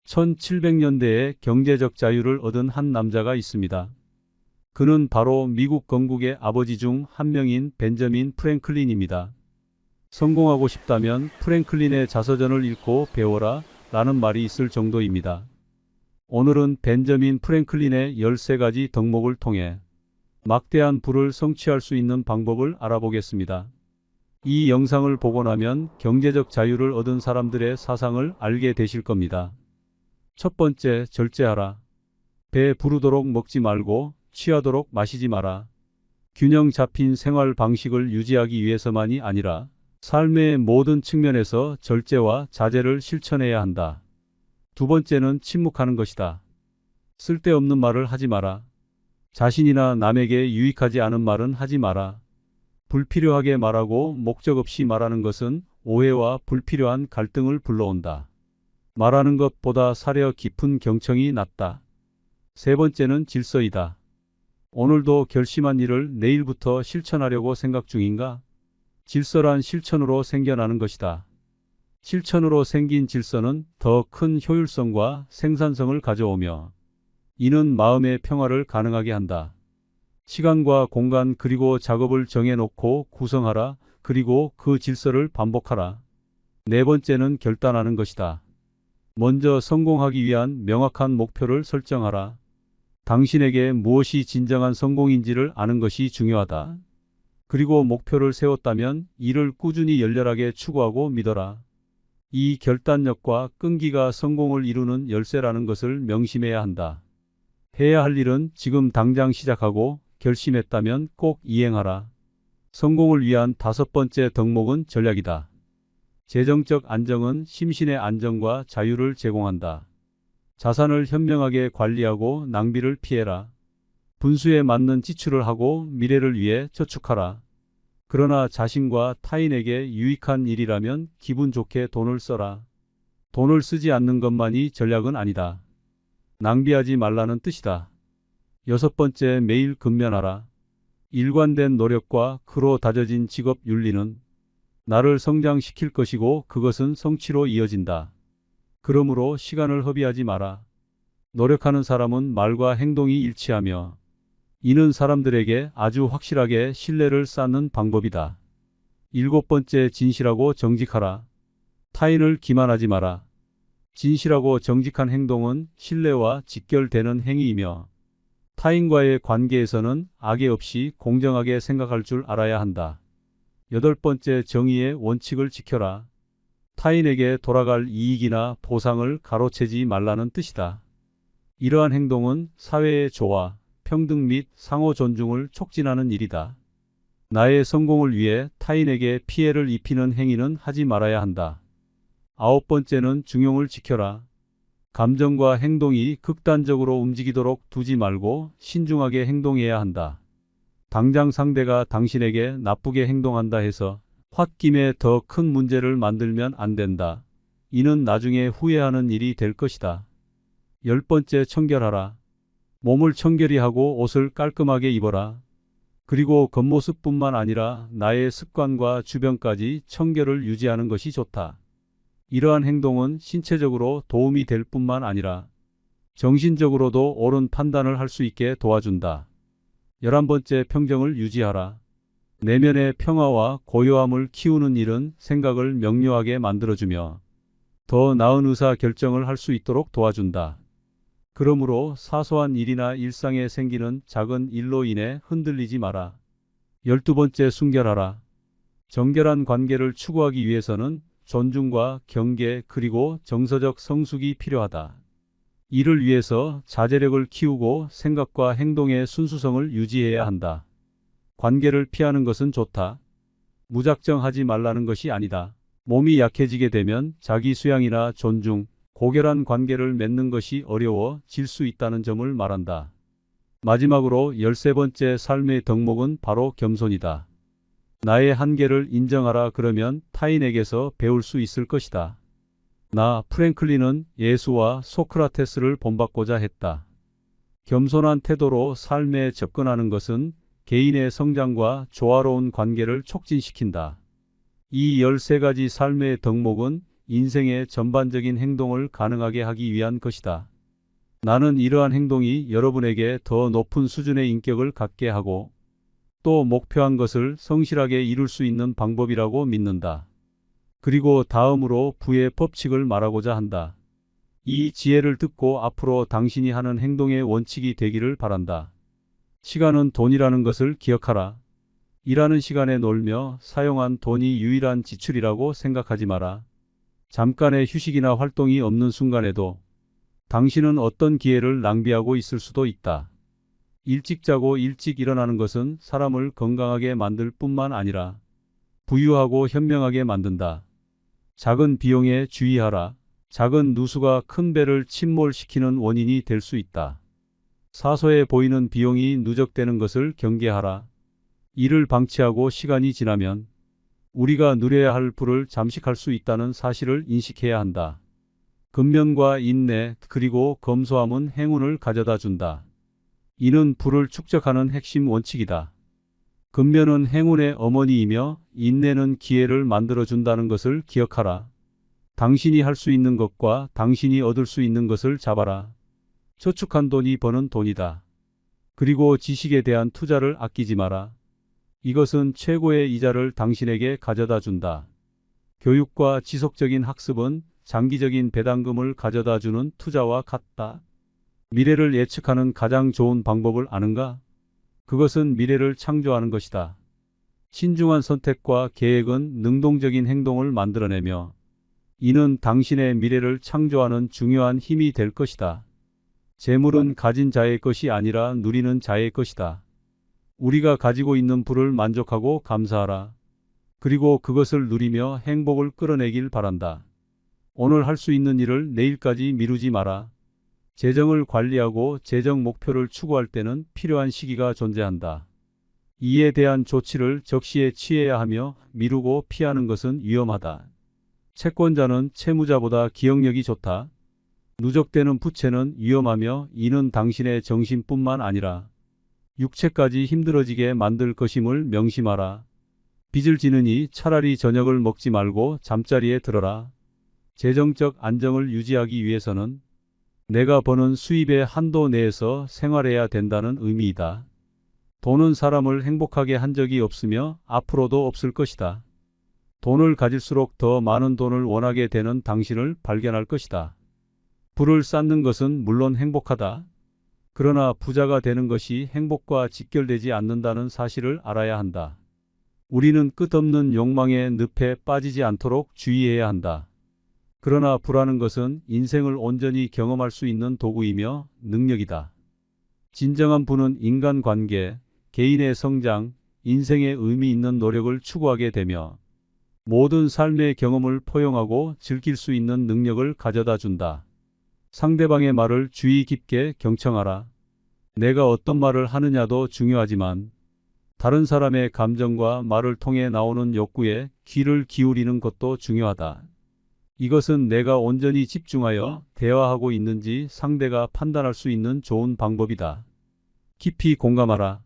1700년대에 경제적 자유를 얻은 한 남자가 있습니다. 그는 바로 미국 건국의 아버지 중 한 명인 벤저민 프랭클린입니다. 성공하고 싶다면 프랭클린의 자서전을 읽고 배워라 라는 말이 있을 정도입니다. 오늘은 벤저민 프랭클린의 13가지 덕목을 통해 막대한 부를 성취할 수 있는 방법을 알아보겠습니다. 이 영상을 보고 나면 경제적 자유를 얻은 사람들의 사상을 알게 되실 겁니다. 첫 번째, 절제하라. 배 부르도록 먹지 말고 취하도록 마시지 마라. 균형 잡힌 생활 방식을 유지하기 위해서만이 아니라 삶의 모든 측면에서 절제와 자제를 실천해야 한다. 두 번째는 침묵하는 것이다. 쓸데없는 말을 하지 마라. 자신이나 남에게 유익하지 않은 말은 하지 마라. 불필요하게 말하고 목적 없이 말하는 것은 오해와 불필요한 갈등을 불러온다. 말하는 것보다 사려 깊은 경청이 낫다. 세 번째는 질서이다. 오늘도 결심한 일을 내일부터 실천하려고 생각 중인가? 질서란 실천으로 생겨나는 것이다. 실천으로 생긴 질서는 더 큰 효율성과 생산성을 가져오며 이는 마음의 평화를 가능하게 한다. 시간과 공간 그리고 작업을 정해놓고 구성하라. 그리고 그 질서를 반복하라. 네 번째는 결단하는 것이다. 먼저 성공하기 위한 명확한 목표를 설정하라. 당신에게 무엇이 진정한 성공인지를 아는 것이 중요하다. 그리고 목표를 세웠다면 이를 꾸준히 열렬하게 추구하고 믿어라. 이 결단력과 끈기가 성공을 이루는 열쇠라는 것을 명심해야 한다. 해야 할 일은 지금 당장 시작하고 결심했다면 꼭 이행하라. 성공을 위한 다섯 번째 덕목은 전략이다. 재정적 안정은 심신의 안정과 자유를 제공한다. 자산을 현명하게 관리하고 낭비를 피해라. 분수에 맞는 지출을 하고 미래를 위해 저축하라. 그러나 자신과 타인에게 유익한 일이라면 기분 좋게 돈을 써라. 돈을 쓰지 않는 것만이 전략은 아니다. 낭비하지 말라는 뜻이다. 여섯 번째, 매일 근면하라. 일관된 노력과 그로 다져진 직업 윤리는 나를 성장시킬 것이고 그것은 성취로 이어진다. 그러므로 시간을 허비하지 마라. 노력하는 사람은 말과 행동이 일치하며 이는 사람들에게 아주 확실하게 신뢰를 쌓는 방법이다. 일곱 번째, 진실하고 정직하라. 타인을 기만하지 마라. 진실하고 정직한 행동은 신뢰와 직결되는 행위이며 타인과의 관계에서는 악의 없이 공정하게 생각할 줄 알아야 한다. 여덟 번째, 정의의 원칙을 지켜라. 타인에게 돌아갈 이익이나 보상을 가로채지 말라는 뜻이다. 이러한 행동은 사회의 조화, 평등 및 상호 존중을 촉진하는 일이다. 나의 성공을 위해 타인에게 피해를 입히는 행위는 하지 말아야 한다. 아홉 번째는 중용을 지켜라. 감정과 행동이 극단적으로 움직이도록 두지 말고 신중하게 행동해야 한다. 당장 상대가 당신에게 나쁘게 행동한다 해서 홧김에 더 큰 문제를 만들면 안 된다. 이는 나중에 후회하는 일이 될 것이다. 열 번째, 청결하라. 몸을 청결히 하고 옷을 깔끔하게 입어라. 그리고 겉모습뿐만 아니라 나의 습관과 주변까지 청결을 유지하는 것이 좋다. 이러한 행동은 신체적으로 도움이 될 뿐만 아니라 정신적으로도 옳은 판단을 할 수 있게 도와준다. 11번째, 평정을 유지하라. 내면의 평화와 고요함을 키우는 일은 생각을 명료하게 만들어주며 더 나은 의사 결정을 할 수 있도록 도와준다. 그러므로 사소한 일이나 일상에 생기는 작은 일로 인해 흔들리지 마라. 12번째, 순결하라. 정결한 관계를 추구하기 위해서는 존중과 경계 그리고 정서적 성숙이 필요하다. 이를 위해서 자제력을 키우고 생각과 행동의 순수성을 유지해야 한다. 관계를 피하는 것은 좋다. 무작정 하지 말라는 것이 아니다. 몸이 약해지게 되면 자기 수양이나 존중, 고결한 관계를 맺는 것이 어려워질 수 있다는 점을 말한다. 마지막으로 13번째 삶의 덕목은 바로 겸손이다. 나의 한계를 인정하라. 그러면 타인에게서 배울 수 있을 것이다. 나 프랭클린은 예수와 소크라테스를 본받고자 했다. 겸손한 태도로 삶에 접근하는 것은 개인의 성장과 조화로운 관계를 촉진시킨다. 이 13가지 삶의 덕목은 인생의 전반적인 행동을 가능하게 하기 위한 것이다. 나는 이러한 행동이 여러분에게 더 높은 수준의 인격을 갖게 하고 또 목표한 것을 성실하게 이룰 수 있는 방법이라고 믿는다. 그리고 다음으로 부의 법칙을 말하고자 한다. 이 지혜를 듣고 앞으로 당신이 하는 행동의 원칙이 되기를 바란다. 시간은 돈이라는 것을 기억하라. 일하는 시간에 놀며 사용한 돈이 유일한 지출이라고 생각하지 마라. 잠깐의 휴식이나 활동이 없는 순간에도 당신은 어떤 기회를 낭비하고 있을 수도 있다. 일찍 자고 일찍 일어나는 것은 사람을 건강하게 만들 뿐만 아니라 부유하고 현명하게 만든다. 작은 비용에 주의하라. 작은 누수가 큰 배를 침몰시키는 원인이 될 수 있다. 사소해 보이는 비용이 누적되는 것을 경계하라. 이를 방치하고 시간이 지나면 우리가 누려야 할 부를 잠식할 수 있다는 사실을 인식해야 한다. 근면과 인내 그리고 검소함은 행운을 가져다 준다. 이는 부를 축적하는 핵심 원칙이다. 근면은 행운의 어머니이며 인내는 기회를 만들어준다는 것을 기억하라. 당신이 할 수 있는 것과 당신이 얻을 수 있는 것을 잡아라. 저축한 돈이 버는 돈이다. 그리고 지식에 대한 투자를 아끼지 마라. 이것은 최고의 이자를 당신에게 가져다 준다. 교육과 지속적인 학습은 장기적인 배당금을 가져다 주는 투자와 같다. 미래를 예측하는 가장 좋은 방법을 아는가? 그것은 미래를 창조하는 것이다. 신중한 선택과 계획은 능동적인 행동을 만들어내며 이는 당신의 미래를 창조하는 중요한 힘이 될 것이다. 재물은 가진 자의 것이 아니라 누리는 자의 것이다. 우리가 가지고 있는 부를 만족하고 감사하라. 그리고 그것을 누리며 행복을 끌어내길 바란다. 오늘 할 수 있는 일을 내일까지 미루지 마라. 재정을 관리하고 재정 목표를 추구할 때는 필요한 시기가 존재한다. 이에 대한 조치를 적시에 취해야 하며 미루고 피하는 것은 위험하다. 채권자는 채무자보다 기억력이 좋다. 누적되는 부채는 위험하며 이는 당신의 정신뿐만 아니라 육체까지 힘들어지게 만들 것임을 명심하라. 빚을 지느니 차라리 저녁을 먹지 말고 잠자리에 들어라. 재정적 안정을 유지하기 위해서는 내가 버는 수입의 한도 내에서 생활해야 된다는 의미이다. 돈은 사람을 행복하게 한 적이 없으며 앞으로도 없을 것이다. 돈을 가질수록 더 많은 돈을 원하게 되는 당신을 발견할 것이다. 부를 쌓는 것은 물론 행복하다. 그러나 부자가 되는 것이 행복과 직결되지 않는다는 사실을 알아야 한다. 우리는 끝없는 욕망의 늪에 빠지지 않도록 주의해야 한다. 그러나 부라는 것은 인생을 온전히 경험할 수 있는 도구이며 능력이다. 진정한 부는 인간관계, 개인의 성장, 인생의 의미 있는 노력을 추구하게 되며 모든 삶의 경험을 포용하고 즐길 수 있는 능력을 가져다 준다. 상대방의 말을 주의 깊게 경청하라. 내가 어떤 말을 하느냐도 중요하지만 다른 사람의 감정과 말을 통해 나오는 욕구에 귀를 기울이는 것도 중요하다. 이것은 내가 온전히 집중하여 대화하고 있는지 상대가 판단할 수 있는 좋은 방법이다. 깊이 공감하라.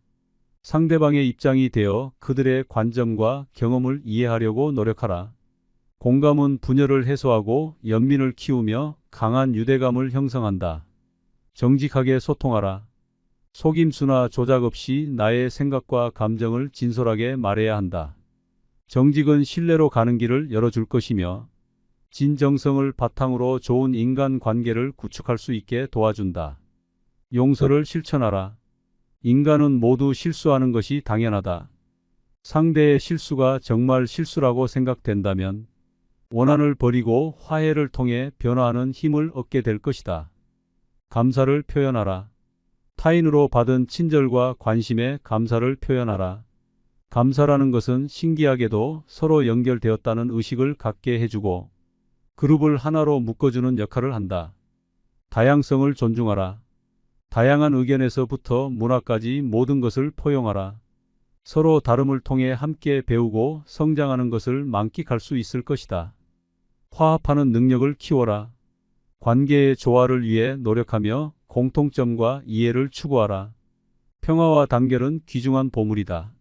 상대방의 입장이 되어 그들의 관점과 경험을 이해하려고 노력하라. 공감은 분열을 해소하고 연민을 키우며 강한 유대감을 형성한다. 정직하게 소통하라. 속임수나 조작 없이 나의 생각과 감정을 진솔하게 말해야 한다. 정직은 신뢰로 가는 길을 열어줄 것이며 진정성을 바탕으로 좋은 인간관계를 구축할 수 있게 도와준다. 용서를 실천하라. 인간은 모두 실수하는 것이 당연하다. 상대의 실수가 정말 실수라고 생각된다면 원한을 버리고 화해를 통해 변화하는 힘을 얻게 될 것이다. 감사를 표현하라. 타인으로 받은 친절과 관심에 감사를 표현하라. 감사라는 것은 신기하게도 서로 연결되었다는 의식을 갖게 해주고 그룹을 하나로 묶어주는 역할을 한다. 다양성을 존중하라. 다양한 의견에서부터 문화까지 모든 것을 포용하라. 서로 다름을 통해 함께 배우고 성장하는 것을 만끽할 수 있을 것이다. 화합하는 능력을 키워라. 관계의 조화를 위해 노력하며 공통점과 이해를 추구하라. 평화와 단결은 귀중한 보물이다.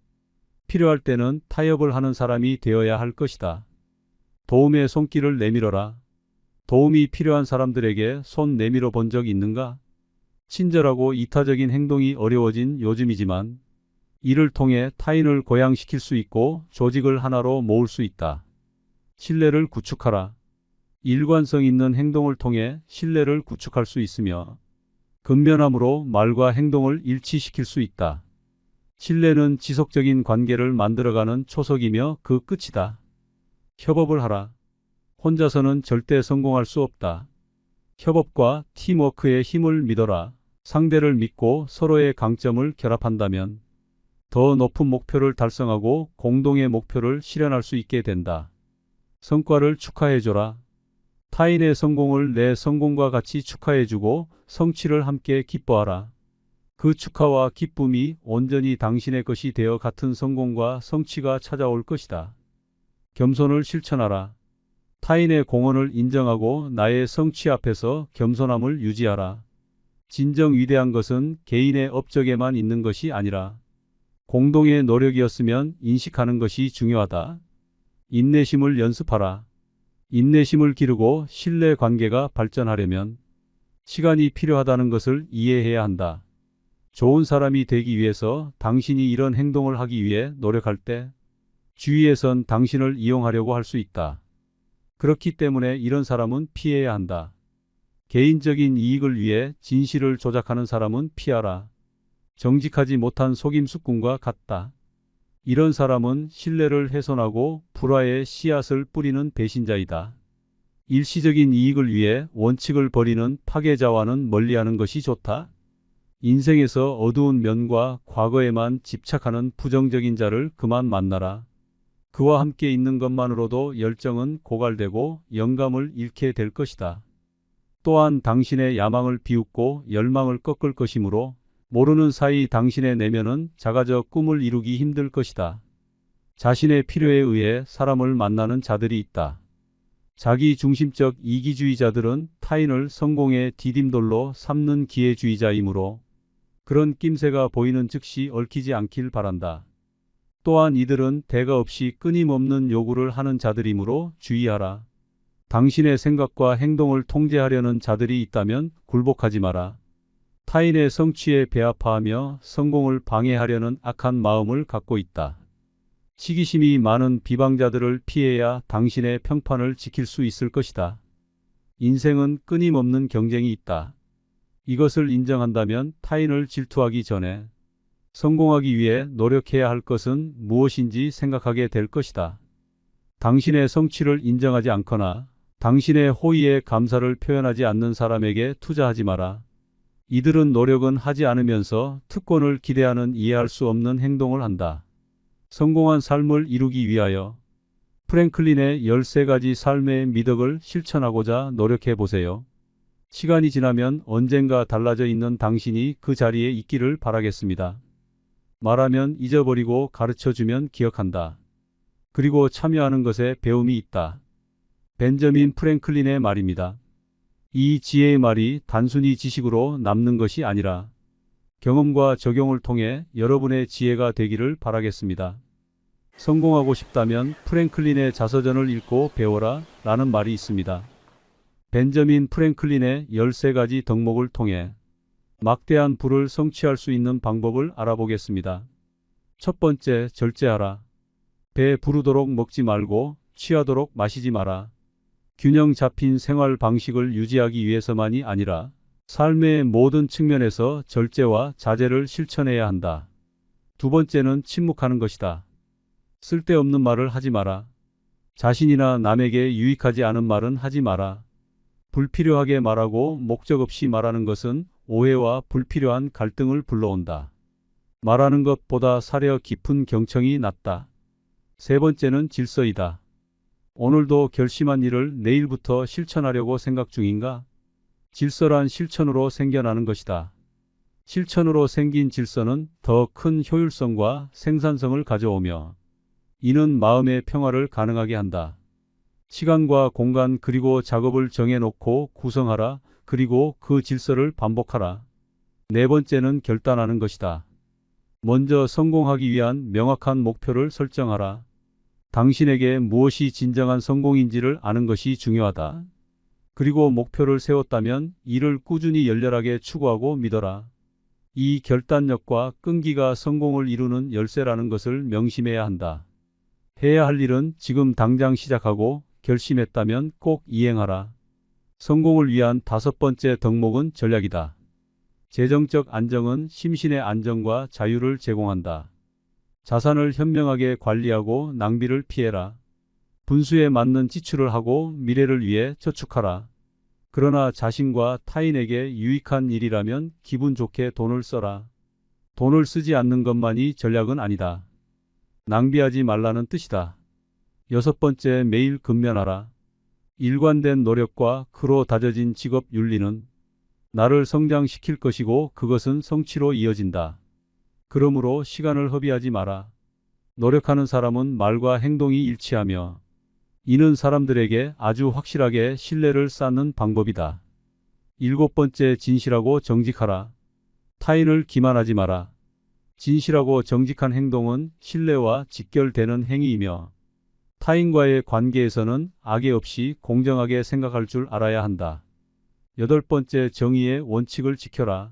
필요할 때는 타협을 하는 사람이 되어야 할 것이다. 도움의 손길을 내밀어라. 도움이 필요한 사람들에게 손 내밀어 본 적 있는가? 친절하고 이타적인 행동이 어려워진 요즘이지만 이를 통해 타인을 고양시킬 수 있고 조직을 하나로 모을 수 있다. 신뢰를 구축하라. 일관성 있는 행동을 통해 신뢰를 구축할 수 있으며 근면함으로 말과 행동을 일치시킬 수 있다. 신뢰는 지속적인 관계를 만들어가는 초석이며 그 끝이다. 협업을 하라. 혼자서는 절대 성공할 수 없다. 협업과 팀워크의 힘을 믿어라. 상대를 믿고 서로의 강점을 결합한다면 더 높은 목표를 달성하고 공동의 목표를 실현할 수 있게 된다. 성과를 축하해줘라. 타인의 성공을 내 성공과 같이 축하해주고 성취를 함께 기뻐하라. 그 축하와 기쁨이 온전히 당신의 것이 되어 같은 성공과 성취가 찾아올 것이다. 겸손을 실천하라. 타인의 공헌을 인정하고 나의 성취 앞에서 겸손함을 유지하라. 진정 위대한 것은 개인의 업적에만 있는 것이 아니라 공동의 노력이었으면 인식하는 것이 중요하다. 인내심을 연습하라. 인내심을 기르고 신뢰 관계가 발전하려면 시간이 필요하다는 것을 이해해야 한다. 좋은 사람이 되기 위해서 당신이 이런 행동을 하기 위해 노력할 때 주위에선 당신을 이용하려고 할 수 있다. 그렇기 때문에 이런 사람은 피해야 한다. 개인적인 이익을 위해 진실을 조작하는 사람은 피하라. 정직하지 못한 속임수꾼과 같다. 이런 사람은 신뢰를 훼손하고 불화의 씨앗을 뿌리는 배신자이다. 일시적인 이익을 위해 원칙을 버리는 파괴자와는 멀리하는 것이 좋다. 인생에서 어두운 면과 과거에만 집착하는 부정적인 자를 그만 만나라. 그와 함께 있는 것만으로도 열정은 고갈되고 영감을 잃게 될 것이다. 또한 당신의 야망을 비웃고 열망을 꺾을 것이므로 모르는 사이 당신의 내면은 작아져 꿈을 이루기 힘들 것이다. 자신의 필요에 의해 사람을 만나는 자들이 있다. 자기 중심적 이기주의자들은 타인을 성공의 디딤돌로 삼는 기회주의자이므로 그런 낌새가 보이는 즉시 얽히지 않길 바란다. 또한 이들은 대가 없이 끊임없는 요구를 하는 자들이므로 주의하라. 당신의 생각과 행동을 통제하려는 자들이 있다면 굴복하지 마라. 타인의 성취에 배아파하며 성공을 방해하려는 악한 마음을 갖고 있다. 시기심이 많은 비방자들을 피해야 당신의 평판을 지킬 수 있을 것이다. 인생은 끊임없는 경쟁이 있다. 이것을 인정한다면 타인을 질투하기 전에 성공하기 위해 노력해야 할 것은 무엇인지 생각하게 될 것이다. 당신의 성취를 인정하지 않거나 당신의 호의에 감사를 표현하지 않는 사람에게 투자하지 마라. 이들은 노력은 하지 않으면서 특권을 기대하는 이해할 수 없는 행동을 한다. 성공한 삶을 이루기 위하여 프랭클린의 13가지 삶의 미덕을 실천하고자 노력해 보세요. 시간이 지나면 언젠가 달라져 있는 당신이 그 자리에 있기를 바라겠습니다. 말하면 잊어버리고 가르쳐주면 기억한다. 그리고 참여하는 것에 배움이 있다. 벤저민 프랭클린의 말입니다. 이 지혜의 말이 단순히 지식으로 남는 것이 아니라 경험과 적용을 통해 여러분의 지혜가 되기를 바라겠습니다. 성공하고 싶다면 프랭클린의 자서전을 읽고 배워라 라는 말이 있습니다. 벤저민 프랭클린의 13가지 덕목을 통해 막대한 부를 성취할 수 있는 방법을 알아보겠습니다. 첫 번째, 절제하라. 배 부르도록 먹지 말고 취하도록 마시지 마라. 균형 잡힌 생활 방식을 유지하기 위해서만이 아니라 삶의 모든 측면에서 절제와 자제를 실천해야 한다. 두 번째는 침묵하는 것이다. 쓸데없는 말을 하지 마라. 자신이나 남에게 유익하지 않은 말은 하지 마라. 불필요하게 말하고 목적 없이 말하는 것은 오해와 불필요한 갈등을 불러온다. 말하는 것보다 사려 깊은 경청이 낫다. 세 번째는 질서이다. 오늘도 결심한 일을 내일부터 실천하려고 생각 중인가? 질서란 실천으로 생겨나는 것이다. 실천으로 생긴 질서는 더 큰 효율성과 생산성을 가져오며 이는 마음의 평화를 가능하게 한다. 시간과 공간 그리고 작업을 정해놓고 구성하라. 그리고 그 질서를 반복하라. 네 번째는 결단하는 것이다. 먼저 성공하기 위한 명확한 목표를 설정하라. 당신에게 무엇이 진정한 성공인지를 아는 것이 중요하다. 그리고 목표를 세웠다면 이를 꾸준히 열렬하게 추구하고 믿어라. 이 결단력과 끈기가 성공을 이루는 열쇠라는 것을 명심해야 한다. 해야 할 일은 지금 당장 시작하고 결심했다면 꼭 이행하라. 성공을 위한 5번째 덕목은 전략이다. 재정적 안정은 심신의 안정과 자유를 제공한다. 자산을 현명하게 관리하고 낭비를 피해라. 분수에 맞는 지출을 하고 미래를 위해 저축하라. 그러나 자신과 타인에게 유익한 일이라면 기분 좋게 돈을 써라. 돈을 쓰지 않는 것만이 전략은 아니다. 낭비하지 말라는 뜻이다. 6번째, 매일 근면하라. 일관된 노력과 그로 다져진 직업 윤리는 나를 성장시킬 것이고 그것은 성취로 이어진다. 그러므로 시간을 허비하지 마라. 노력하는 사람은 말과 행동이 일치하며 이는 사람들에게 아주 확실하게 신뢰를 쌓는 방법이다. 7번째, 진실하고 정직하라. 타인을 기만하지 마라. 진실하고 정직한 행동은 신뢰와 직결되는 행위이며 타인과의 관계에서는 악의 없이 공정하게 생각할 줄 알아야 한다. 8번째, 정의의 원칙을 지켜라.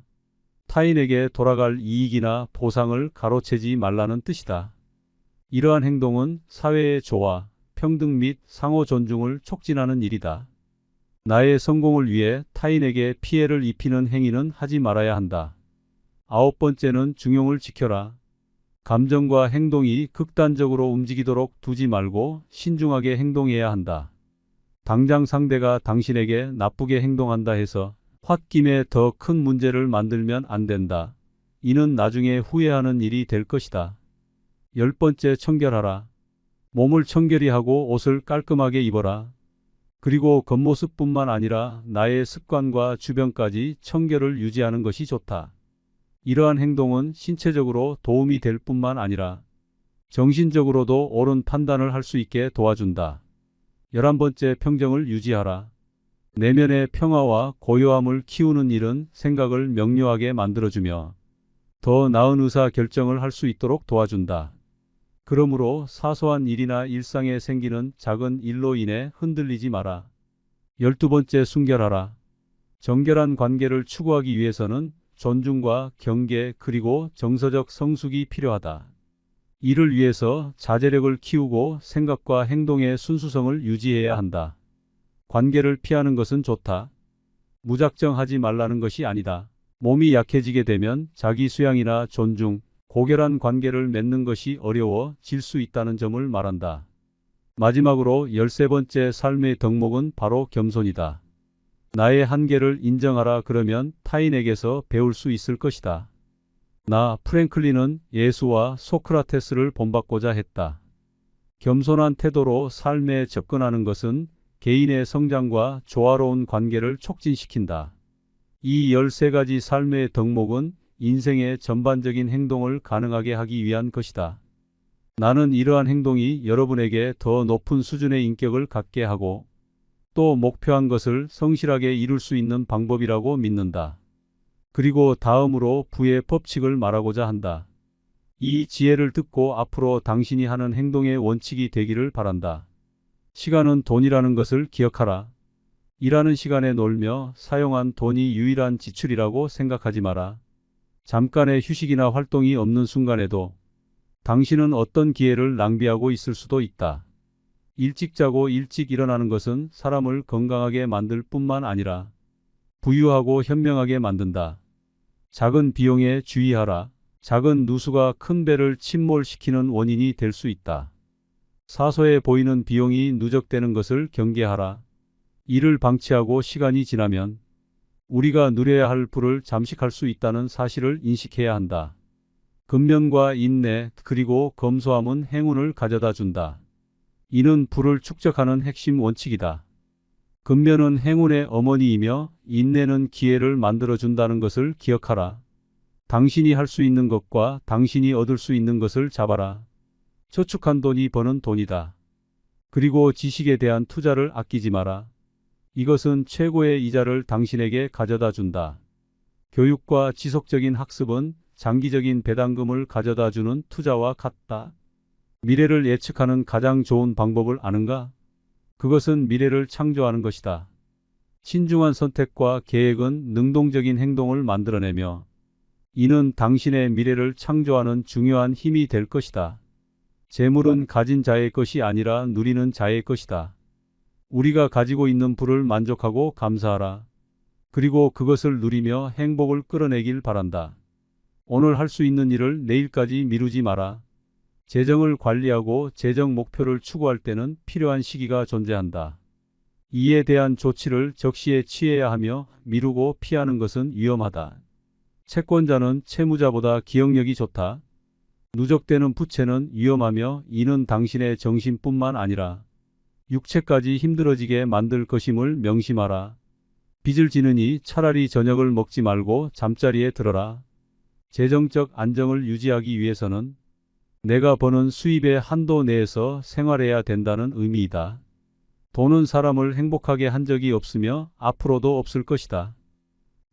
타인에게 돌아갈 이익이나 보상을 가로채지 말라는 뜻이다. 이러한 행동은 사회의 조화, 평등 및 상호 존중을 촉진하는 일이다. 나의 성공을 위해 타인에게 피해를 입히는 행위는 하지 말아야 한다. 9번째는 중용을 지켜라. 감정과 행동이 극단적으로 움직이도록 두지 말고 신중하게 행동해야 한다. 당장 상대가 당신에게 나쁘게 행동한다 해서 홧김에 더 큰 문제를 만들면 안 된다. 이는 나중에 후회하는 일이 될 것이다. 10번째, 청결하라. 몸을 청결히 하고 옷을 깔끔하게 입어라. 그리고 겉모습뿐만 아니라 나의 습관과 주변까지 청결을 유지하는 것이 좋다. 이러한 행동은 신체적으로 도움이 될 뿐만 아니라 정신적으로도 옳은 판단을 할 수 있게 도와준다. 11번째, 평정을 유지하라. 내면의 평화와 고요함을 키우는 일은 생각을 명료하게 만들어주며 더 나은 의사 결정을 할 수 있도록 도와준다. 그러므로 사소한 일이나 일상에 생기는 작은 일로 인해 흔들리지 마라. 12번째, 순결하라. 정결한 관계를 추구하기 위해서는 존중과 경계 그리고 정서적 성숙이 필요하다. 이를 위해서 자제력을 키우고 생각과 행동의 순수성을 유지해야 한다. 관계를 피하는 것은 좋다. 무작정 하지 말라는 것이 아니다. 몸이 약해지게 되면 자기 수양이나 존중, 고결한 관계를 맺는 것이 어려워질 수 있다는 점을 말한다. 마지막으로 13번째 삶의 덕목은 바로 겸손이다. 나의 한계를 인정하라. 그러면 타인에게서 배울 수 있을 것이다. 나 프랭클린은 예수와 소크라테스를 본받고자 했다. 겸손한 태도로 삶에 접근하는 것은 개인의 성장과 조화로운 관계를 촉진시킨다. 이 13가지 삶의 덕목은 인생의 전반적인 행동을 가능하게 하기 위한 것이다. 나는 이러한 행동이 여러분에게 더 높은 수준의 인격을 갖게 하고 또 목표한 것을 성실하게 이룰 수 있는 방법이라고 믿는다. 그리고 다음으로 부의 법칙을 말하고자 한다. 이 지혜를 듣고 앞으로 당신이 하는 행동의 원칙이 되기를 바란다. 시간은 돈이라는 것을 기억하라. 일하는 시간에 놀며 사용한 돈이 유일한 지출이라고 생각하지 마라. 잠깐의 휴식이나 활동이 없는 순간에도 당신은 어떤 기회를 낭비하고 있을 수도 있다. 일찍 자고 일찍 일어나는 것은 사람을 건강하게 만들 뿐만 아니라 부유하고 현명하게 만든다. 작은 비용에 주의하라. 작은 누수가 큰 배를 침몰시키는 원인이 될 수 있다. 사소해 보이는 비용이 누적되는 것을 경계하라. 이를 방치하고 시간이 지나면 우리가 누려야 할 부를 잠식할 수 있다는 사실을 인식해야 한다. 근면과 인내 그리고 검소함은 행운을 가져다 준다. 이는 부를 축적하는 핵심 원칙이다. 근면은 행운의 어머니이며 인내는 기회를 만들어준다는 것을 기억하라. 당신이 할 수 있는 것과 당신이 얻을 수 있는 것을 잡아라. 저축한 돈이 버는 돈이다. 그리고 지식에 대한 투자를 아끼지 마라. 이것은 최고의 이자를 당신에게 가져다 준다. 교육과 지속적인 학습은 장기적인 배당금을 가져다 주는 투자와 같다. 미래를 예측하는 가장 좋은 방법을 아는가? 그것은 미래를 창조하는 것이다. 신중한 선택과 계획은 능동적인 행동을 만들어내며 이는 당신의 미래를 창조하는 중요한 힘이 될 것이다. 재물은 가진 자의 것이 아니라 누리는 자의 것이다. 우리가 가지고 있는 부를 만족하고 감사하라. 그리고 그것을 누리며 행복을 끌어내길 바란다. 오늘 할 수 있는 일을 내일까지 미루지 마라. 재정을 관리하고 재정 목표를 추구할 때는 필요한 시기가 존재한다. 이에 대한 조치를 적시에 취해야 하며 미루고 피하는 것은 위험하다. 채권자는 채무자보다 기억력이 좋다. 누적되는 부채는 위험하며 이는 당신의 정신뿐만 아니라 육체까지 힘들어지게 만들 것임을 명심하라. 빚을 지느니 차라리 저녁을 먹지 말고 잠자리에 들어라. 재정적 안정을 유지하기 위해서는 내가 버는 수입의 한도 내에서 생활해야 된다는 의미이다. 돈은 사람을 행복하게 한 적이 없으며 앞으로도 없을 것이다.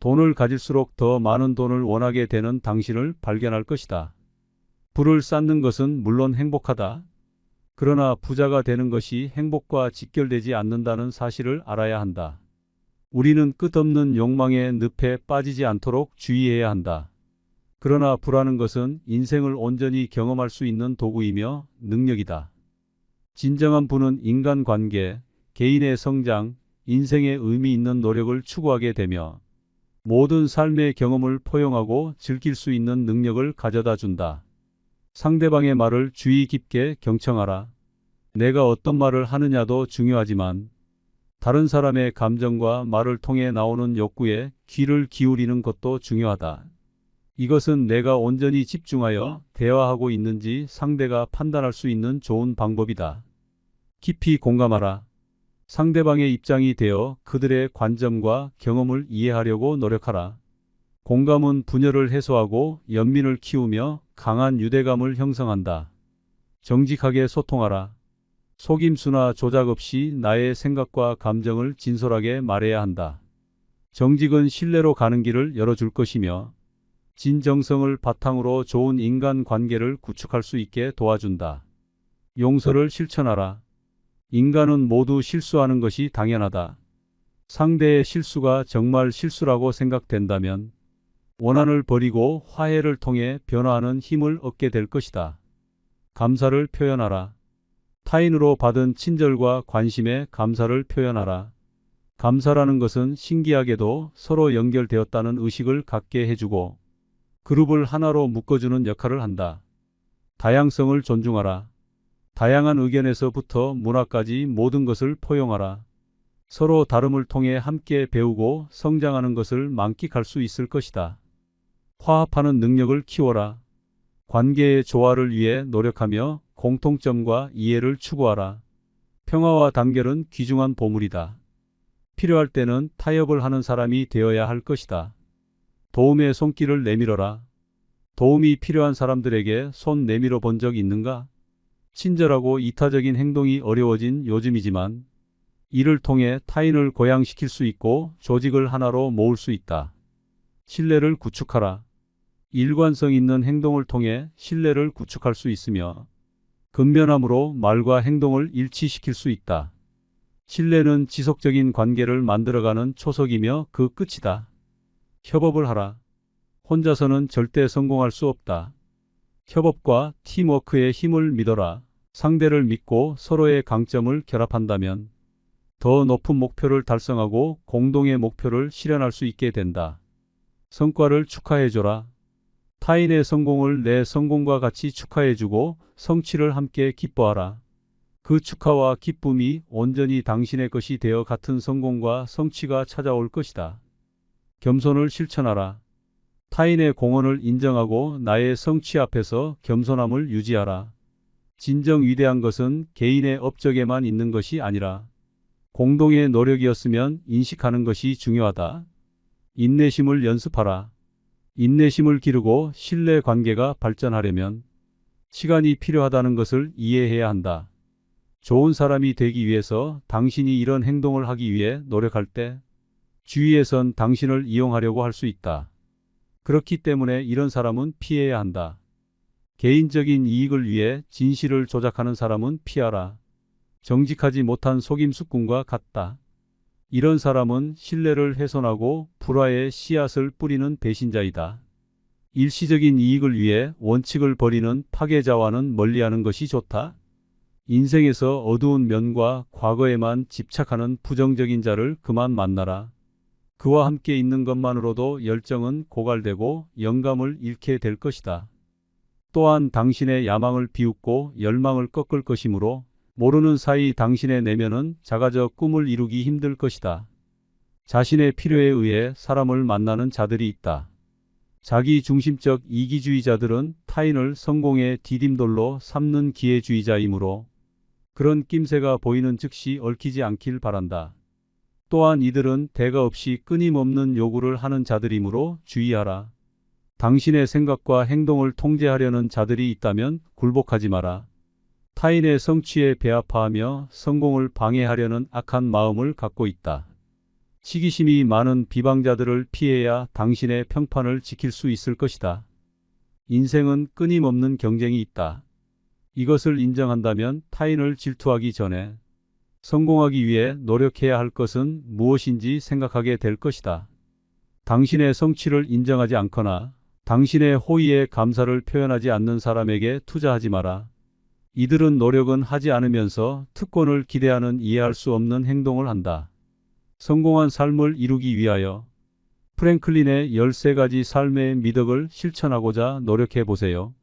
돈을 가질수록 더 많은 돈을 원하게 되는 당신을 발견할 것이다. 부를 쌓는 것은 물론 행복하다. 그러나 부자가 되는 것이 행복과 직결되지 않는다는 사실을 알아야 한다. 우리는 끝없는 욕망의 늪에 빠지지 않도록 주의해야 한다. 그러나 부라는 것은 인생을 온전히 경험할 수 있는 도구이며 능력이다. 진정한 부는 인간관계, 개인의 성장, 인생의 의미 있는 노력을 추구하게 되며 모든 삶의 경험을 포용하고 즐길 수 있는 능력을 가져다 준다. 상대방의 말을 주의 깊게 경청하라. 내가 어떤 말을 하느냐도 중요하지만 다른 사람의 감정과 말을 통해 나오는 욕구에 귀를 기울이는 것도 중요하다. 이것은 내가 온전히 집중하여 대화하고 있는지 상대가 판단할 수 있는 좋은 방법이다. 깊이 공감하라. 상대방의 입장이 되어 그들의 관점과 경험을 이해하려고 노력하라. 공감은 분열을 해소하고 연민을 키우며 강한 유대감을 형성한다. 정직하게 소통하라. 속임수나 조작 없이 나의 생각과 감정을 진솔하게 말해야 한다. 정직은 신뢰로 가는 길을 열어줄 것이며 진정성을 바탕으로 좋은 인간관계를 구축할 수 있게 도와준다. 용서를 실천하라. 인간은 모두 실수하는 것이 당연하다. 상대의 실수가 정말 실수라고 생각된다면 원한을 버리고 화해를 통해 변화하는 힘을 얻게 될 것이다. 감사를 표현하라. 타인으로 받은 친절과 관심에 감사를 표현하라. 감사라는 것은 신기하게도 서로 연결되었다는 의식을 갖게 해주고 그룹을 하나로 묶어주는 역할을 한다. 다양성을 존중하라. 다양한 의견에서부터 문화까지 모든 것을 포용하라. 서로 다름을 통해 함께 배우고 성장하는 것을 만끽할 수 있을 것이다. 화합하는 능력을 키워라. 관계의 조화를 위해 노력하며 공통점과 이해를 추구하라. 평화와 단결은 귀중한 보물이다. 필요할 때는 타협을 하는 사람이 되어야 할 것이다. 도움의 손길을 내밀어라. 도움이 필요한 사람들에게 손 내밀어 본 적 있는가? 친절하고 이타적인 행동이 어려워진 요즘이지만 이를 통해 타인을 고양시킬 수 있고 조직을 하나로 모을 수 있다. 신뢰를 구축하라. 일관성 있는 행동을 통해 신뢰를 구축할 수 있으며 근면함으로 말과 행동을 일치시킬 수 있다. 신뢰는 지속적인 관계를 만들어가는 초석이며 그 끝이다. 협업을 하라. 혼자서는 절대 성공할 수 없다. 협업과 팀워크의 힘을 믿어라. 상대를 믿고 서로의 강점을 결합한다면 더 높은 목표를 달성하고 공동의 목표를 실현할 수 있게 된다. 성과를 축하해줘라. 타인의 성공을 내 성공과 같이 축하해주고 성취를 함께 기뻐하라. 그 축하와 기쁨이 온전히 당신의 것이 되어 같은 성공과 성취가 찾아올 것이다. 겸손을 실천하라. 타인의 공헌을 인정하고 나의 성취 앞에서 겸손함을 유지하라. 진정 위대한 것은 개인의 업적에만 있는 것이 아니라 공동의 노력이었으면 인식하는 것이 중요하다. 인내심을 연습하라. 인내심을 기르고 신뢰 관계가 발전하려면 시간이 필요하다는 것을 이해해야 한다. 좋은 사람이 되기 위해서 당신이 이런 행동을 하기 위해 노력할 때 주위에선 당신을 이용하려고 할 수 있다. 그렇기 때문에 이런 사람은 피해야 한다. 개인적인 이익을 위해 진실을 조작하는 사람은 피하라. 정직하지 못한 속임수꾼과 같다. 이런 사람은 신뢰를 훼손하고 불화의 씨앗을 뿌리는 배신자이다. 일시적인 이익을 위해 원칙을 버리는 파괴자와는 멀리하는 것이 좋다. 인생에서 어두운 면과 과거에만 집착하는 부정적인 자를 그만 만나라. 그와 함께 있는 것만으로도 열정은 고갈되고 영감을 잃게 될 것이다. 또한 당신의 야망을 비웃고 열망을 꺾을 것이므로 모르는 사이 당신의 내면은 작아져 꿈을 이루기 힘들 것이다. 자신의 필요에 의해 사람을 만나는 자들이 있다. 자기 중심적 이기주의자들은 타인을 성공의 디딤돌로 삼는 기회주의자이므로 그런 낌새가 보이는 즉시 얽히지 않길 바란다. 또한 이들은 대가 없이 끊임없는 요구를 하는 자들이므로 주의하라. 당신의 생각과 행동을 통제하려는 자들이 있다면 굴복하지 마라. 타인의 성취에 배아파하며 성공을 방해하려는 악한 마음을 갖고 있다. 시기심이 많은 비방자들을 피해야 당신의 평판을 지킬 수 있을 것이다. 인생은 끊임없는 경쟁이 있다. 이것을 인정한다면 타인을 질투하기 전에 성공하기 위해 노력해야 할 것은 무엇인지 생각하게 될 것이다. 당신의 성취를 인정하지 않거나 당신의 호의에 감사를 표현하지 않는 사람에게 투자하지 마라. 이들은 노력은 하지 않으면서 특권을 기대하는 이해할 수 없는 행동을 한다. 성공한 삶을 이루기 위하여 프랭클린의 13가지 삶의 미덕을 실천하고자 노력해 보세요.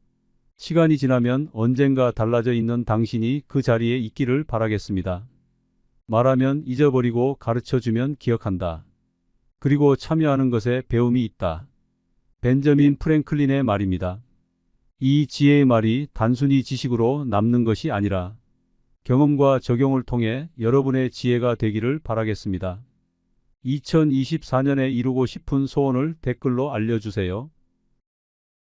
시간이 지나면 언젠가 달라져 있는 당신이 그 자리에 있기를 바라겠습니다. 말하면 잊어버리고 가르쳐주면 기억한다. 그리고 참여하는 것에 배움이 있다. 벤저민 프랭클린의 말입니다. 이 지혜의 말이 단순히 지식으로 남는 것이 아니라 경험과 적용을 통해 여러분의 지혜가 되기를 바라겠습니다. 2024년에 이루고 싶은 소원을 댓글로 알려주세요.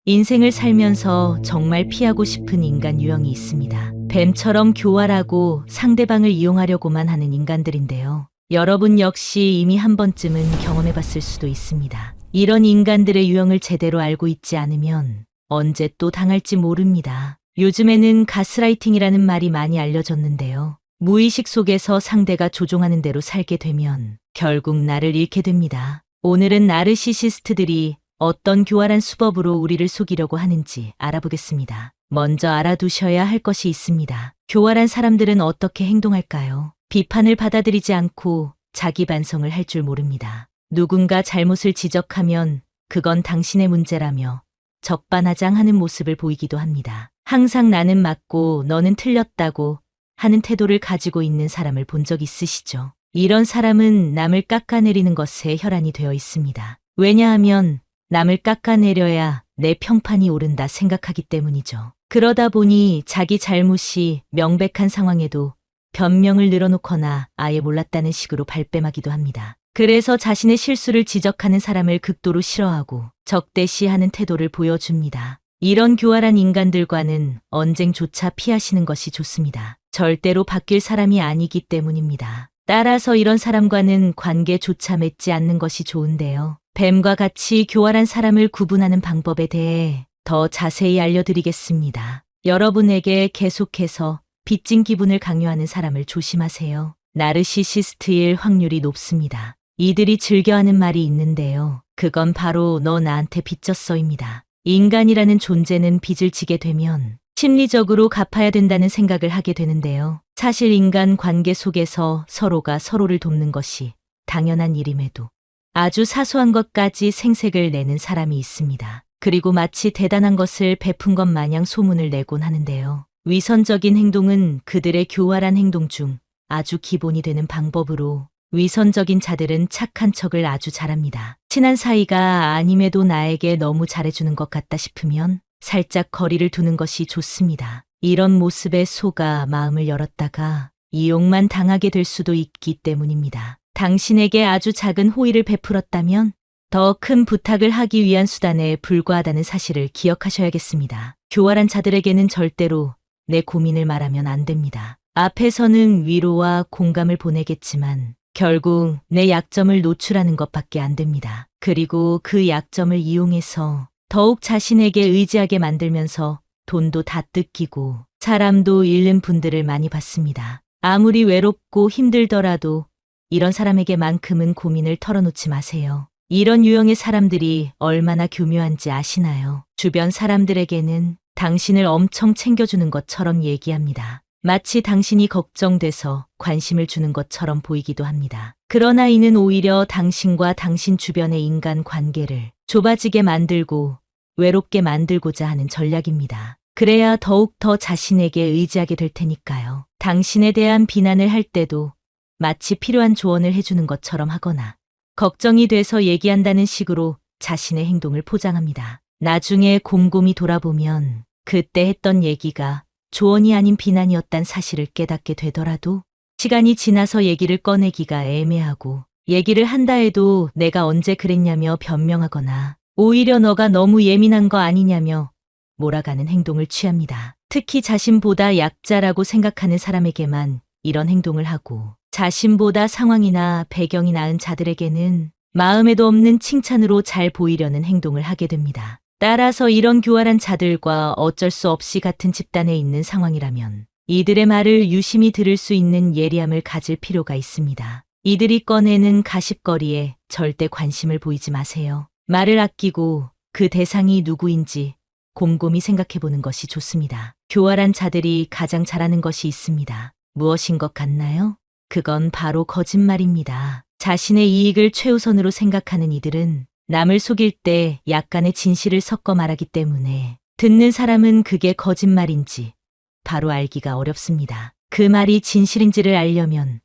인생을 살면서 정말 피하고 싶은 인간 유형이 있습니다. 뱀처럼 교활하고 상대방을 이용하려고만 하는 인간들인데요. 여러분 역시 이미 한 번쯤은 경험해 봤을 수도 있습니다. 이런 인간들의 유형을 제대로 알고 있지 않으면 언제 또 당할지 모릅니다. 요즘에는 가스라이팅이라는 말이 많이 알려졌는데요. 무의식 속에서 상대가 조종하는 대로 살게 되면 결국 나를 잃게 됩니다. 오늘은 나르시시스트들이 어떤 교활한 수법으로 우리를 속이려고 하는지 알아보겠습니다. 먼저 알아두셔야 할 것이 있습니다. 교활한 사람들은 어떻게 행동할까요? 비판을 받아들이지 않고 자기 반성을 할 줄 모릅니다. 누군가 잘못을 지적하면 그건 당신의 문제라며 적반하장하는 모습을 보이기도 합니다. 항상 나는 맞고 너는 틀렸다고 하는 태도를 가지고 있는 사람을 본 적 있으시죠? 이런 사람은 남을 깎아내리는 것에 혈안이 되어 있습니다. 왜냐하면 남을 깎아내려야 내 평판이 오른다 생각하기 때문이죠. 그러다 보니 자기 잘못이 명백한 상황에도 변명을 늘어놓거나 아예 몰랐다는 식으로 발뺌하기도 합니다. 그래서 자신의 실수를 지적하는 사람을 극도로 싫어하고 적대시하는 태도를 보여줍니다. 이런 교활한 인간들과는 언쟁조차 피하시는 것이 좋습니다. 절대로 바뀔 사람이 아니기 때문입니다. 따라서 이런 사람과는 관계조차 맺지 않는 것이 좋은데요. 뱀과 같이 교활한 사람을 구분하는 방법에 대해 더 자세히 알려드리겠습니다. 여러분에게 계속해서 빚진 기분을 강요하는 사람을 조심하세요. 나르시시스트일 확률이 높습니다. 이들이 즐겨하는 말이 있는데요. 그건 바로 너 나한테 빚졌어입니다. 인간이라는 존재는 빚을 지게 되면 심리적으로 갚아야 된다는 생각을 하게 되는데요. 사실 인간 관계 속에서 서로가 서로를 돕는 것이 당연한 일임에도 아주 사소한 것까지 생색을 내는 사람이 있습니다. 그리고 마치 대단한 것을 베푼 것 마냥 소문을 내곤 하는데요. 위선적인 행동은 그들의 교활한 행동 중 아주 기본이 되는 방법으로 위선적인 자들은 착한 척을 아주 잘합니다. 친한 사이가 아님에도 나에게 너무 잘해주는 것 같다 싶으면 살짝 거리를 두는 것이 좋습니다. 이런 모습에 속아 마음을 열었다가 이용만 당하게 될 수도 있기 때문입니다. 당신에게 아주 작은 호의를 베풀었다면 더 큰 부탁을 하기 위한 수단에 불과하다는 사실을 기억하셔야겠습니다. 교활한 자들에게는 절대로 내 고민을 말하면 안 됩니다. 앞에서는 위로와 공감을 보내겠지만 결국 내 약점을 노출하는 것밖에 안 됩니다. 그리고 그 약점을 이용해서 더욱 자신에게 의지하게 만들면서 돈도 다 뜯기고 사람도 잃는 분들을 많이 봤습니다. 아무리 외롭고 힘들더라도 이런 사람에게만큼은 고민을 털어놓지 마세요. 이런 유형의 사람들이 얼마나 교묘한지 아시나요? 주변 사람들에게는 당신을 엄청 챙겨주는 것처럼 얘기합니다. 마치 당신이 걱정돼서 관심을 주는 것처럼 보이기도 합니다. 그러나 이는 오히려 당신과 당신 주변의 인간 관계를 좁아지게 만들고 외롭게 만들고자 하는 전략입니다. 그래야 더욱 더 자신에게 의지하게 될 테니까요. 당신에 대한 비난을 할 때도 마치 필요한 조언을 해주는 것처럼 하거나 걱정이 돼서 얘기한다는 식으로 자신의 행동을 포장합니다. 나중에 곰곰이 돌아보면 그때 했던 얘기가 조언이 아닌 비난이었단 사실을 깨닫게 되더라도 시간이 지나서 얘기를 꺼내기가 애매하고 얘기를 한다 해도 내가 언제 그랬냐며 변명하거나 오히려 너가 너무 예민한 거 아니냐며 몰아가는 행동을 취합니다. 특히 자신보다 약자라고 생각하는 사람에게만 이런 행동을 하고 자신보다 상황이나 배경이 나은 자들에게는 마음에도 없는 칭찬으로 잘 보이려는 행동을 하게 됩니다. 따라서 이런 교활한 자들과 어쩔 수 없이 같은 집단에 있는 상황이라면 이들의 말을 유심히 들을 수 있는 예리함을 가질 필요가 있습니다. 이들이 꺼내는 가십거리에 절대 관심을 보이지 마세요. 말을 아끼고 그 대상이 누구인지 곰곰이 생각해보는 것이 좋습니다. 교활한 자들이 가장 잘하는 것이 있습니다. 무엇인 것 같나요? 그건 바로 거짓말입니다. 자신의 이익을 최우선으로 생각하는 이들은 남을 속일 때 약간의 진실을 섞어 말하기 때문에 듣는 사람은 그게 거짓말인지 바로 알기가 어렵습니다. 그 말이 진실인지를 알려면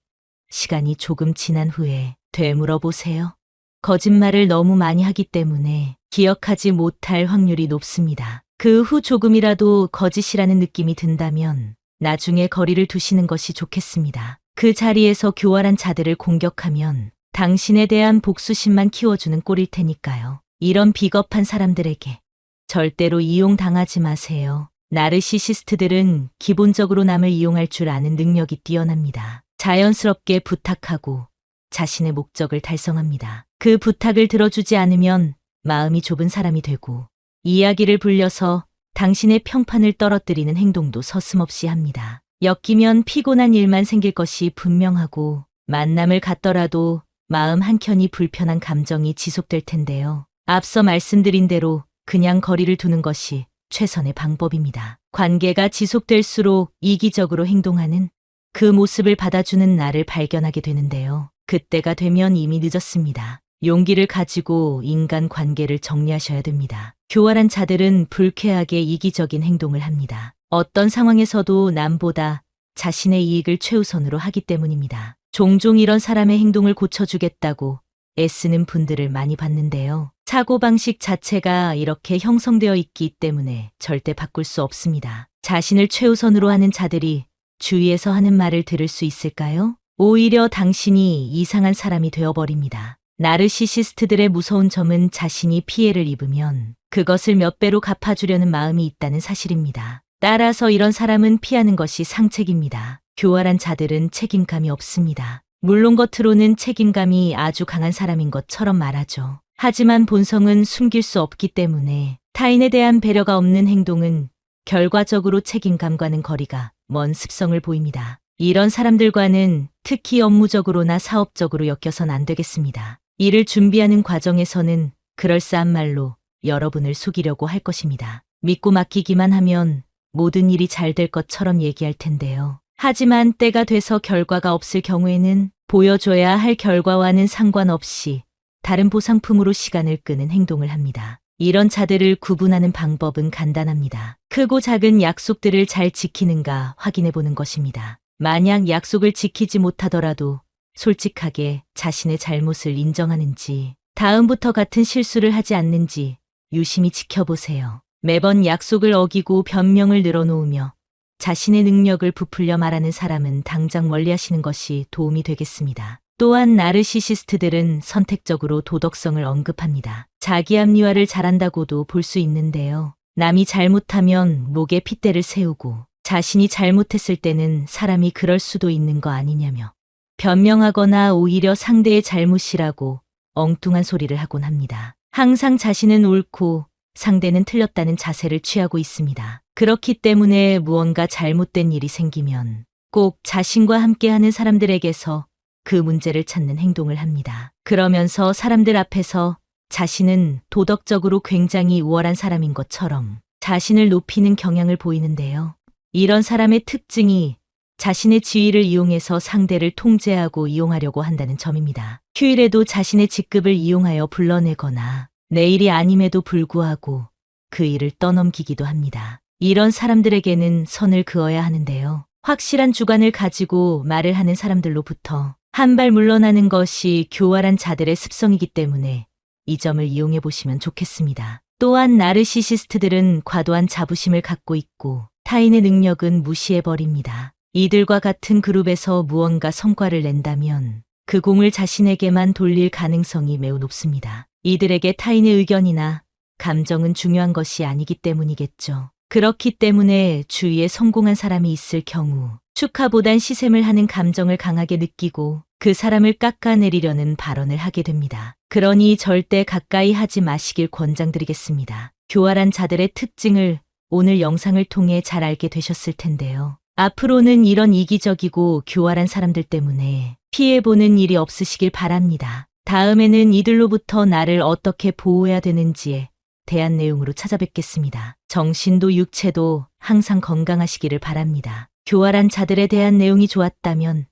시간이 조금 지난 후에 되물어 보세요. 거짓말을 너무 많이 하기 때문에 기억하지 못할 확률이 높습니다. 그 후 조금이라도 거짓이라는 느낌이 든다면 나중에 거리를 두시는 것이 좋겠습니다. 그 자리에서 교활한 자들을 공격하면 당신에 대한 복수심만 키워주는 꼴일 테니까요. 이런 비겁한 사람들에게 절대로 이용당하지 마세요. 나르시시스트들은 기본적으로 남을 이용할 줄 아는 능력이 뛰어납니다. 자연스럽게 부탁하고 자신의 목적을 달성합니다. 그 부탁을 들어주지 않으면 마음이 좁은 사람이 되고 이야기를 불려서 당신의 평판을 떨어뜨리는 행동도 서슴없이 합니다. 엮이면 피곤한 일만 생길 것이 분명하고 만남을 갖더라도 마음 한켠이 불편한 감정이 지속될 텐데요. 앞서 말씀드린 대로 그냥 거리를 두는 것이 최선의 방법입니다. 관계가 지속될수록 이기적으로 행동하는 그 모습을 받아주는 나를 발견하게 되는데요. 그때가 되면 이미 늦었습니다. 용기를 가지고 인간 관계를 정리하셔야 됩니다. 교활한 자들은 불쾌하게 이기적인 행동을 합니다. 어떤 상황에서도 남보다 자신의 이익을 최우선으로 하기 때문입니다. 종종 이런 사람의 행동을 고쳐주겠다고 애쓰는 분들을 많이 봤는데요. 사고방식 자체가 이렇게 형성되어 있기 때문에 절대 바꿀 수 없습니다. 자신을 최우선으로 하는 자들이 주위에서 하는 말을 들을 수 있을까요? 오히려 당신이 이상한 사람이 되어버립니다. 나르시시스트들의 무서운 점은 자신이 피해를 입으면 그것을 몇 배로 갚아주려는 마음이 있다는 사실입니다. 따라서 이런 사람은 피하는 것이 상책입니다. 교활한 자들은 책임감이 없습니다. 물론 겉으로는 책임감이 아주 강한 사람인 것처럼 말하죠. 하지만 본성은 숨길 수 없기 때문에 타인에 대한 배려가 없는 행동은 결과적으로 책임감과는 거리가 먼 습성을 보입니다. 이런 사람들과는 특히 업무적으로나 사업적으로 엮여선 안 되겠습니다. 일을 준비하는 과정에서는 그럴싸한 말로 여러분을 속이려고 할 것입니다. 믿고 맡기기만 하면 모든 일이 잘 될 것처럼 얘기할 텐데요. 하지만 때가 돼서 결과가 없을 경우에는 보여줘야 할 결과와는 상관없이 다른 보상품으로 시간을 끄는 행동을 합니다. 이런 자들을 구분하는 방법은 간단합니다. 크고 작은 약속들을 잘 지키는가 확인해 보는 것입니다. 만약 약속을 지키지 못하더라도 솔직하게 자신의 잘못을 인정하는지, 다음부터 같은 실수를 하지 않는지 유심히 지켜보세요. 매번 약속을 어기고 변명을 늘어놓으며 자신의 능력을 부풀려 말하는 사람은 당장 멀리하시는 것이 도움이 되겠습니다. 또한 나르시시스트들은 선택적으로 도덕성을 언급합니다. 자기 합리화를 잘한다고도 볼 수 있는데요. 남이 잘못하면 목에 핏대를 세우고 자신이 잘못했을 때는 사람이 그럴 수도 있는 거 아니냐며 변명하거나 오히려 상대의 잘못이라고 엉뚱한 소리를 하곤 합니다. 항상 자신은 옳고 상대는 틀렸다는 자세를 취하고 있습니다. 그렇기 때문에 무언가 잘못된 일이 생기면 꼭 자신과 함께하는 사람들에게서 그 문제를 찾는 행동을 합니다. 그러면서 사람들 앞에서 자신은 도덕적으로 굉장히 우월한 사람인 것처럼 자신을 높이는 경향을 보이는데요. 이런 사람의 특징이 자신의 지위를 이용해서 상대를 통제하고 이용하려고 한다는 점입니다. 휴일에도 자신의 직급을 이용하여 불러내거나 내일이 아님에도 불구하고 그 일을 떠넘기기도 합니다. 이런 사람들에게는 선을 그어야 하는데요. 확실한 주관을 가지고 말을 하는 사람들로부터 한 발 물러나는 것이 교활한 자들의 습성이기 때문에 이 점을 이용해 보시면 좋겠습니다. 또한 나르시시스트들은 과도한 자부심을 갖고 있고 타인의 능력은 무시해버립니다. 이들과 같은 그룹에서 무언가 성과를 낸다면 그 공을 자신에게만 돌릴 가능성이 매우 높습니다. 이들에게 타인의 의견이나 감정은 중요한 것이 아니기 때문이겠죠. 그렇기 때문에 주위에 성공한 사람이 있을 경우 축하보단 시샘을 하는 감정을 강하게 느끼고 그 사람을 깎아내리려는 발언을 하게 됩니다. 그러니 절대 가까이 하지 마시길 권장드리겠습니다. 교활한 자들의 특징을 오늘 영상을 통해 잘 알게 되셨을 텐데요. 앞으로는 이런 이기적이고 교활한 사람들 때문에 피해보는 일이 없으시길 바랍니다. 다음에는 이들로부터 나를 어떻게 보호해야 되는지에 대한 내용으로 찾아뵙겠습니다. 정신도 육체도 항상 건강하시기를 바랍니다. 교활한 자들에 대한 내용이 좋았다면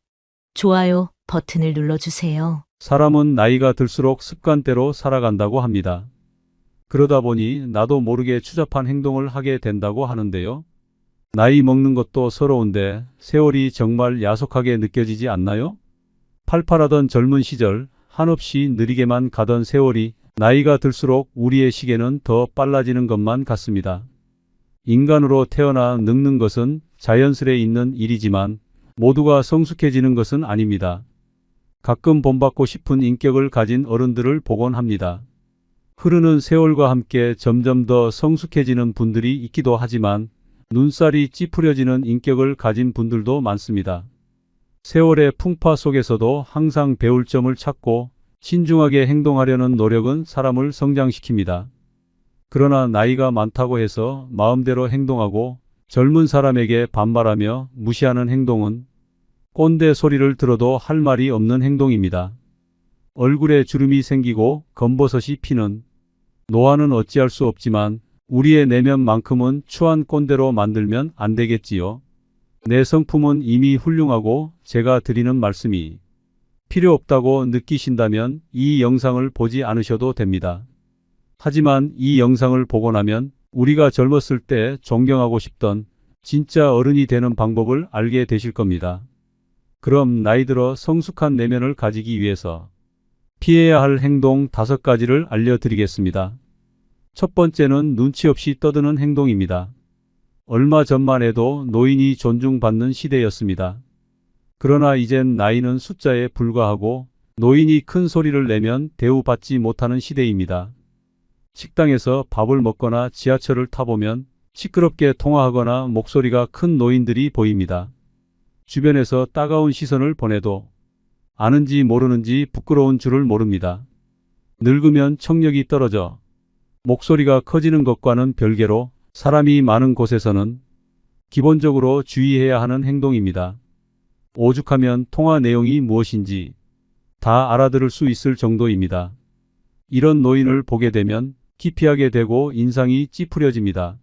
좋아요 버튼을 눌러주세요. 사람은 나이가 들수록 습관대로 살아간다고 합니다. 그러다 보니 나도 모르게 추잡한 행동을 하게 된다고 하는데요. 나이 먹는 것도 서러운데 세월이 정말 야속하게 느껴지지 않나요? 팔팔하던 젊은 시절 한없이 느리게만 가던 세월이 나이가 들수록 우리의 시계는 더 빨라지는 것만 같습니다. 인간으로 태어나 늙는 것은 자연스레 있는 일이지만 모두가 성숙해지는 것은 아닙니다. 가끔 본받고 싶은 인격을 가진 어른들을 보곤 합니다. 흐르는 세월과 함께 점점 더 성숙해지는 분들이 있기도 하지만 눈살이 찌푸려지는 인격을 가진 분들도 많습니다. 세월의 풍파 속에서도 항상 배울 점을 찾고 신중하게 행동하려는 노력은 사람을 성장시킵니다. 그러나 나이가 많다고 해서 마음대로 행동하고 젊은 사람에게 반말하며 무시하는 행동은 꼰대 소리를 들어도 할 말이 없는 행동입니다. 얼굴에 주름이 생기고 검버섯이 피는 노화는 어찌할 수 없지만 우리의 내면만큼은 추한 꼰대로 만들면 안 되겠지요. 내 성품은 이미 훌륭하고 제가 드리는 말씀이 필요 없다고 느끼신다면 이 영상을 보지 않으셔도 됩니다. 하지만 이 영상을 보고 나면 우리가 젊었을 때 존경하고 싶던 진짜 어른이 되는 방법을 알게 되실 겁니다. 그럼 나이 들어 성숙한 내면을 가지기 위해서 피해야 할 행동 5가지를 알려드리겠습니다. 첫 번째는 눈치 없이 떠드는 행동입니다. 얼마 전만 해도 노인이 존중받는 시대였습니다. 그러나 이젠 나이는 숫자에 불과하고 노인이 큰 소리를 내면 대우받지 못하는 시대입니다. 식당에서 밥을 먹거나 지하철을 타보면 시끄럽게 통화하거나 목소리가 큰 노인들이 보입니다. 주변에서 따가운 시선을 보내도 아는지 모르는지 부끄러운 줄을 모릅니다. 늙으면 청력이 떨어져 목소리가 커지는 것과는 별개로 사람이 많은 곳에서는 기본적으로 주의해야 하는 행동입니다. 오죽하면 통화 내용이 무엇인지 다 알아들을 수 있을 정도입니다. 이런 노인을 보게 되면 기피하게 되고 인상이 찌푸려집니다.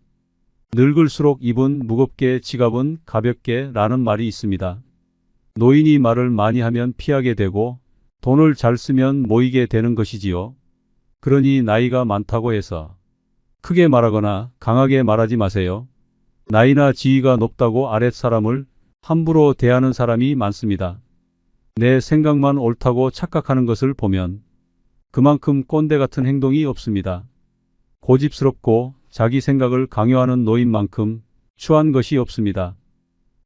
늙을수록 입은 무겁게 지갑은 가볍게 라는 말이 있습니다. 노인이 말을 많이 하면 피하게 되고 돈을 잘 쓰면 모이게 되는 것이지요. 그러니 나이가 많다고 해서 크게 말하거나 강하게 말하지 마세요. 나이나 지위가 높다고 아랫사람을 함부로 대하는 사람이 많습니다. 내 생각만 옳다고 착각하는 것을 보면 그만큼 꼰대 같은 행동이 없습니다. 고집스럽고 자기 생각을 강요하는 노인만큼 추한 것이 없습니다.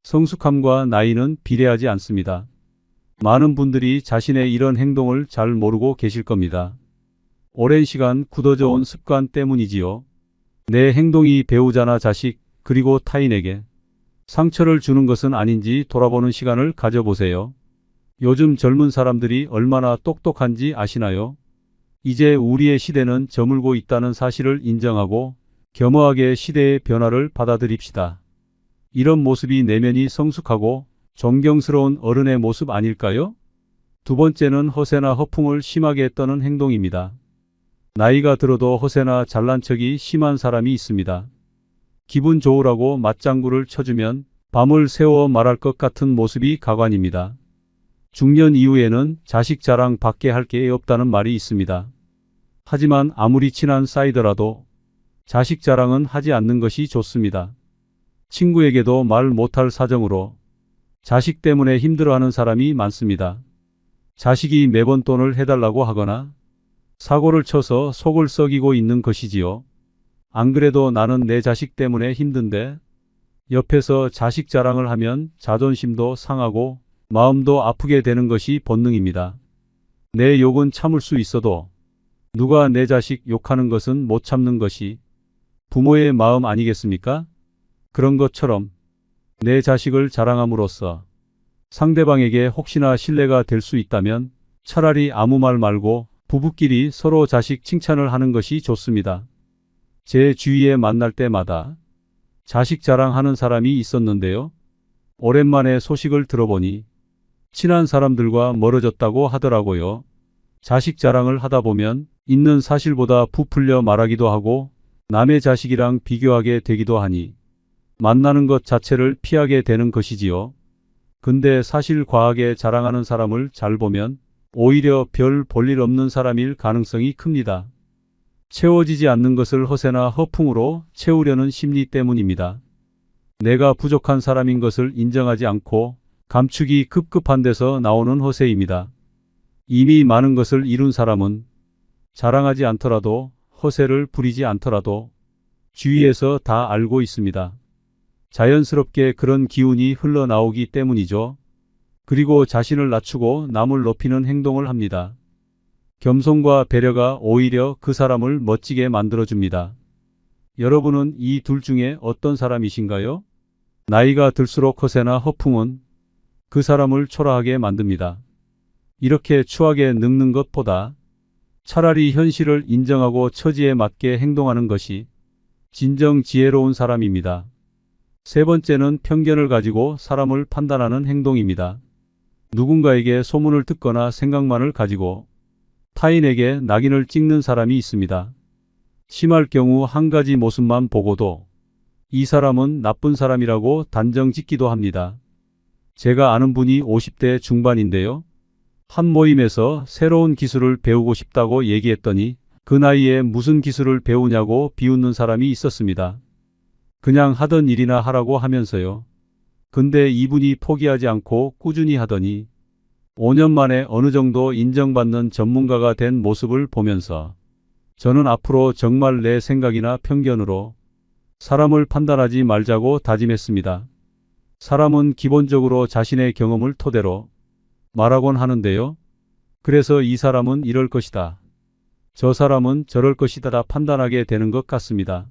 성숙함과 나이는 비례하지 않습니다. 많은 분들이 자신의 이런 행동을 잘 모르고 계실 겁니다. 오랜 시간 굳어져 온 습관 때문이지요. 내 행동이 배우자나 자식 그리고 타인에게 상처를 주는 것은 아닌지 돌아보는 시간을 가져보세요. 요즘 젊은 사람들이 얼마나 똑똑한지 아시나요? 이제 우리의 시대는 저물고 있다는 사실을 인정하고 겸허하게 시대의 변화를 받아들입시다. 이런 모습이 내면이 성숙하고 존경스러운 어른의 모습 아닐까요? 두 번째는 허세나 허풍을 심하게 떠는 행동입니다. 나이가 들어도 허세나 잘난 척이 심한 사람이 있습니다. 기분 좋으라고 맞장구를 쳐주면 밤을 새워 말할 것 같은 모습이 가관입니다. 중년 이후에는 자식 자랑 밖에 할 게 없다는 말이 있습니다. 하지만 아무리 친한 사이더라도 자식 자랑은 하지 않는 것이 좋습니다. 친구에게도 말 못할 사정으로 자식 때문에 힘들어하는 사람이 많습니다. 자식이 매번 돈을 해달라고 하거나 사고를 쳐서 속을 썩이고 있는 것이지요. 안 그래도 나는 내 자식 때문에 힘든데 옆에서 자식 자랑을 하면 자존심도 상하고 마음도 아프게 되는 것이 본능입니다. 내 욕은 참을 수 있어도 누가 내 자식 욕하는 것은 못 참는 것이 부모의 마음 아니겠습니까? 그런 것처럼 내 자식을 자랑함으로써 상대방에게 혹시나 신뢰가 될 수 있다면 차라리 아무 말 말고 부부끼리 서로 자식 칭찬을 하는 것이 좋습니다. 제 주위에 만날 때마다 자식 자랑하는 사람이 있었는데요. 오랜만에 소식을 들어보니 친한 사람들과 멀어졌다고 하더라고요. 자식 자랑을 하다 보면 있는 사실보다 부풀려 말하기도 하고 남의 자식이랑 비교하게 되기도 하니 만나는 것 자체를 피하게 되는 것이지요. 근데 사실 과하게 자랑하는 사람을 잘 보면 오히려 별 볼일 없는 사람일 가능성이 큽니다. 채워지지 않는 것을 허세나 허풍으로 채우려는 심리 때문입니다. 내가 부족한 사람인 것을 인정하지 않고 감추기 급급한 데서 나오는 허세입니다. 이미 많은 것을 이룬 사람은 자랑하지 않더라도 허세를 부리지 않더라도 주위에서 다 알고 있습니다. 자연스럽게 그런 기운이 흘러나오기 때문이죠. 그리고 자신을 낮추고 남을 높이는 행동을 합니다. 겸손과 배려가 오히려 그 사람을 멋지게 만들어줍니다. 여러분은 이 둘 중에 어떤 사람이신가요? 나이가 들수록 허세나 허풍은 그 사람을 초라하게 만듭니다. 이렇게 추하게 늙는 것보다 차라리 현실을 인정하고 처지에 맞게 행동하는 것이 진정 지혜로운 사람입니다. 세 번째는 편견을 가지고 사람을 판단하는 행동입니다. 누군가에게 소문을 듣거나 생각만을 가지고 타인에게 낙인을 찍는 사람이 있습니다. 심할 경우 한 가지 모습만 보고도 이 사람은 나쁜 사람이라고 단정 짓기도 합니다. 제가 아는 분이 50대 중반인데요. 한 모임에서 새로운 기술을 배우고 싶다고 얘기했더니 그 나이에 무슨 기술을 배우냐고 비웃는 사람이 있었습니다. 그냥 하던 일이나 하라고 하면서요. 근데 이분이 포기하지 않고 꾸준히 하더니 5년 만에 어느 정도 인정받는 전문가가 된 모습을 보면서 저는 앞으로 정말 내 생각이나 편견으로 사람을 판단하지 말자고 다짐했습니다. 사람은 기본적으로 자신의 경험을 토대로 말하곤 하는데요. 그래서 이 사람은 이럴 것이다. 저 사람은 저럴 것이다 판단하게 되는 것 같습니다.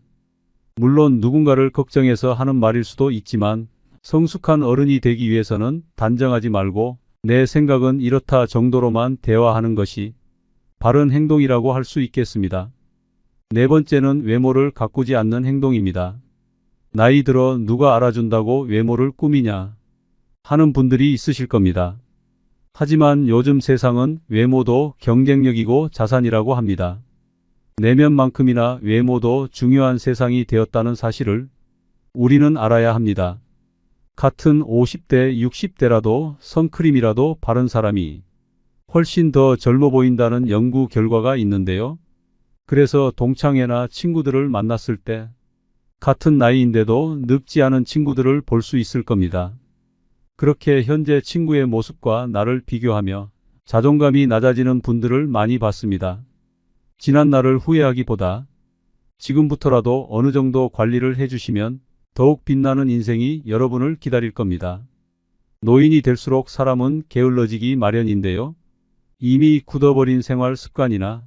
물론 누군가를 걱정해서 하는 말일 수도 있지만 성숙한 어른이 되기 위해서는 단정하지 말고 내 생각은 이렇다 정도로만 대화하는 것이 바른 행동이라고 할 수 있겠습니다. 네 번째는 외모를 가꾸지 않는 행동입니다. 나이 들어 누가 알아준다고 외모를 꾸미냐 하는 분들이 있으실 겁니다. 하지만 요즘 세상은 외모도 경쟁력이고 자산이라고 합니다. 내면만큼이나 외모도 중요한 세상이 되었다는 사실을 우리는 알아야 합니다. 같은 50대, 60대라도 선크림이라도 바른 사람이 훨씬 더 젊어 보인다는 연구 결과가 있는데요. 그래서 동창회나 친구들을 만났을 때 같은 나이인데도 늙지 않은 친구들을 볼 수 있을 겁니다. 그렇게 현재 친구의 모습과 나를 비교하며 자존감이 낮아지는 분들을 많이 봤습니다. 지난 날을 후회하기보다 지금부터라도 어느 정도 관리를 해주시면 더욱 빛나는 인생이 여러분을 기다릴 겁니다. 노인이 될수록 사람은 게을러지기 마련인데요. 이미 굳어버린 생활 습관이나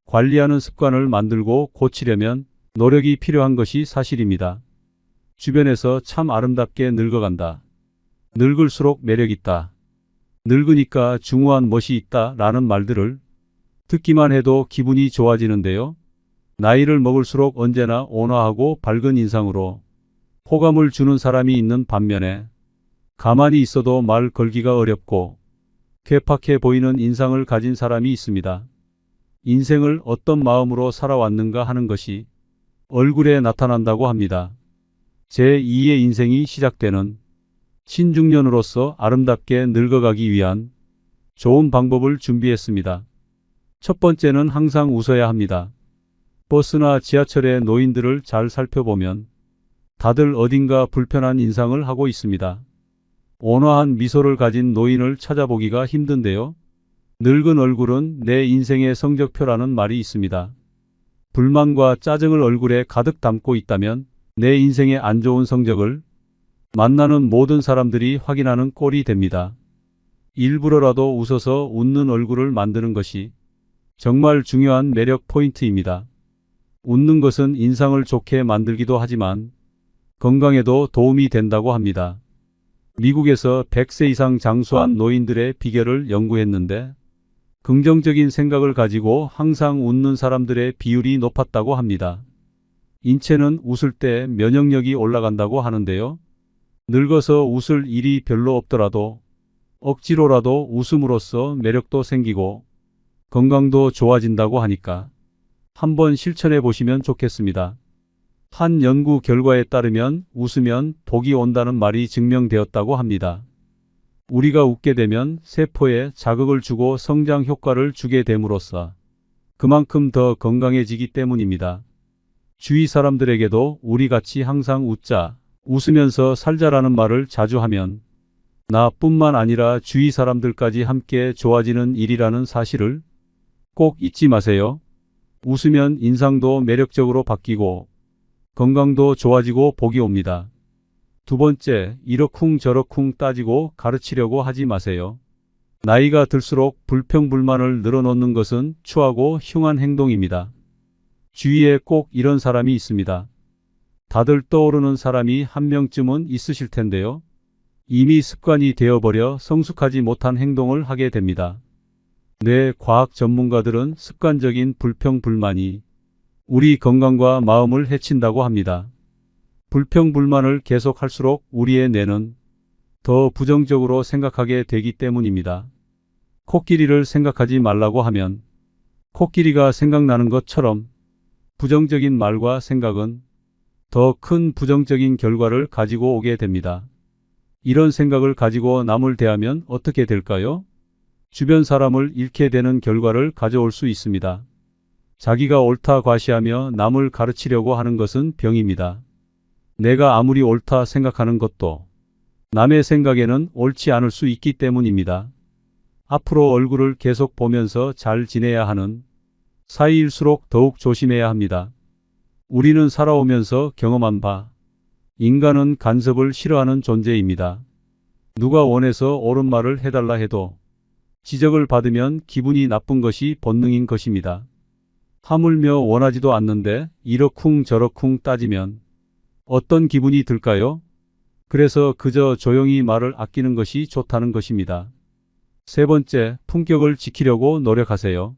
관리하는 습관을 만들고 고치려면 노력이 필요한 것이 사실입니다. 주변에서 참 아름답게 늙어간다. 늙을수록 매력있다. 늙으니까 중후한 멋이 있다 라는 말들을 듣기만 해도 기분이 좋아지는데요. 나이를 먹을수록 언제나 온화하고 밝은 인상으로 호감을 주는 사람이 있는 반면에 가만히 있어도 말 걸기가 어렵고 괴팍해 보이는 인상을 가진 사람이 있습니다. 인생을 어떤 마음으로 살아왔는가 하는 것이 얼굴에 나타난다고 합니다. 제2의 인생이 시작되는 신중년으로서 아름답게 늙어가기 위한 좋은 방법을 준비했습니다. 첫 번째는 항상 웃어야 합니다. 버스나 지하철의 노인들을 잘 살펴보면 다들 어딘가 불편한 인상을 하고 있습니다. 온화한 미소를 가진 노인을 찾아보기가 힘든데요. 늙은 얼굴은 내 인생의 성적표라는 말이 있습니다. 불만과 짜증을 얼굴에 가득 담고 있다면 내 인생의 안 좋은 성적을 만나는 모든 사람들이 확인하는 꼴이 됩니다. 일부러라도 웃어서 웃는 얼굴을 만드는 것이 정말 중요한 매력 포인트입니다. 웃는 것은 인상을 좋게 만들기도 하지만 건강에도 도움이 된다고 합니다. 미국에서 100세 이상 장수한 노인들의 비결을 연구했는데 긍정적인 생각을 가지고 항상 웃는 사람들의 비율이 높았다고 합니다. 인체는 웃을 때 면역력이 올라간다고 하는데요. 늙어서 웃을 일이 별로 없더라도 억지로라도 웃음으로써 매력도 생기고 건강도 좋아진다고 하니까 한번 실천해 보시면 좋겠습니다. 한 연구 결과에 따르면 웃으면 복이 온다는 말이 증명되었다고 합니다. 우리가 웃게 되면 세포에 자극을 주고 성장 효과를 주게 됨으로써 그만큼 더 건강해지기 때문입니다. 주위 사람들에게도 우리 같이 항상 웃자, 웃으면서 살자라는 말을 자주 하면 나뿐만 아니라 주위 사람들까지 함께 좋아지는 일이라는 사실을 꼭 잊지 마세요. 웃으면 인상도 매력적으로 바뀌고 건강도 좋아지고 복이 옵니다. 두 번째, 이러쿵 저러쿵 따지고 가르치려고 하지 마세요. 나이가 들수록 불평불만을 늘어놓는 것은 추하고 흉한 행동입니다. 주위에 꼭 이런 사람이 있습니다. 다들 떠오르는 사람이 한 명쯤은 있으실 텐데요. 이미 습관이 되어버려 성숙하지 못한 행동을 하게 됩니다. 뇌 과학 전문가들은 습관적인 불평불만이 우리 건강과 마음을 해친다고 합니다. 불평불만을 계속할수록 우리의 뇌는 더 부정적으로 생각하게 되기 때문입니다. 코끼리를 생각하지 말라고 하면 코끼리가 생각나는 것처럼 부정적인 말과 생각은 더 큰 부정적인 결과를 가지고 오게 됩니다. 이런 생각을 가지고 남을 대하면 어떻게 될까요? 주변 사람을 잃게 되는 결과를 가져올 수 있습니다. 자기가 옳다 과시하며 남을 가르치려고 하는 것은 병입니다. 내가 아무리 옳다 생각하는 것도 남의 생각에는 옳지 않을 수 있기 때문입니다. 앞으로 얼굴을 계속 보면서 잘 지내야 하는 사이일수록 더욱 조심해야 합니다. 우리는 살아오면서 경험한 바, 인간은 간섭을 싫어하는 존재입니다. 누가 원해서 옳은 말을 해달라 해도 지적을 받으면 기분이 나쁜 것이 본능인 것입니다. 하물며 원하지도 않는데 이러쿵 저러쿵 따지면 어떤 기분이 들까요? 그래서 그저 조용히 말을 아끼는 것이 좋다는 것입니다. 세 번째, 품격을 지키려고 노력하세요.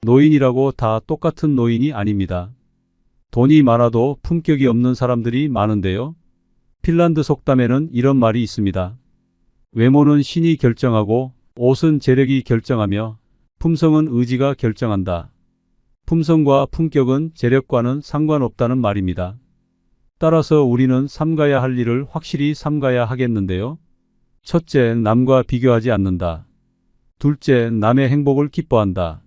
노인이라고 다 똑같은 노인이 아닙니다. 돈이 많아도 품격이 없는 사람들이 많은데요. 핀란드 속담에는 이런 말이 있습니다. 외모는 신이 결정하고 옷은 재력이 결정하며 품성은 의지가 결정한다. 품성과 품격은 재력과는 상관없다는 말입니다. 따라서 우리는 삼가야 할 일을 확실히 삼가야 하겠는데요. 첫째, 남과 비교하지 않는다. 둘째, 남의 행복을 기뻐한다.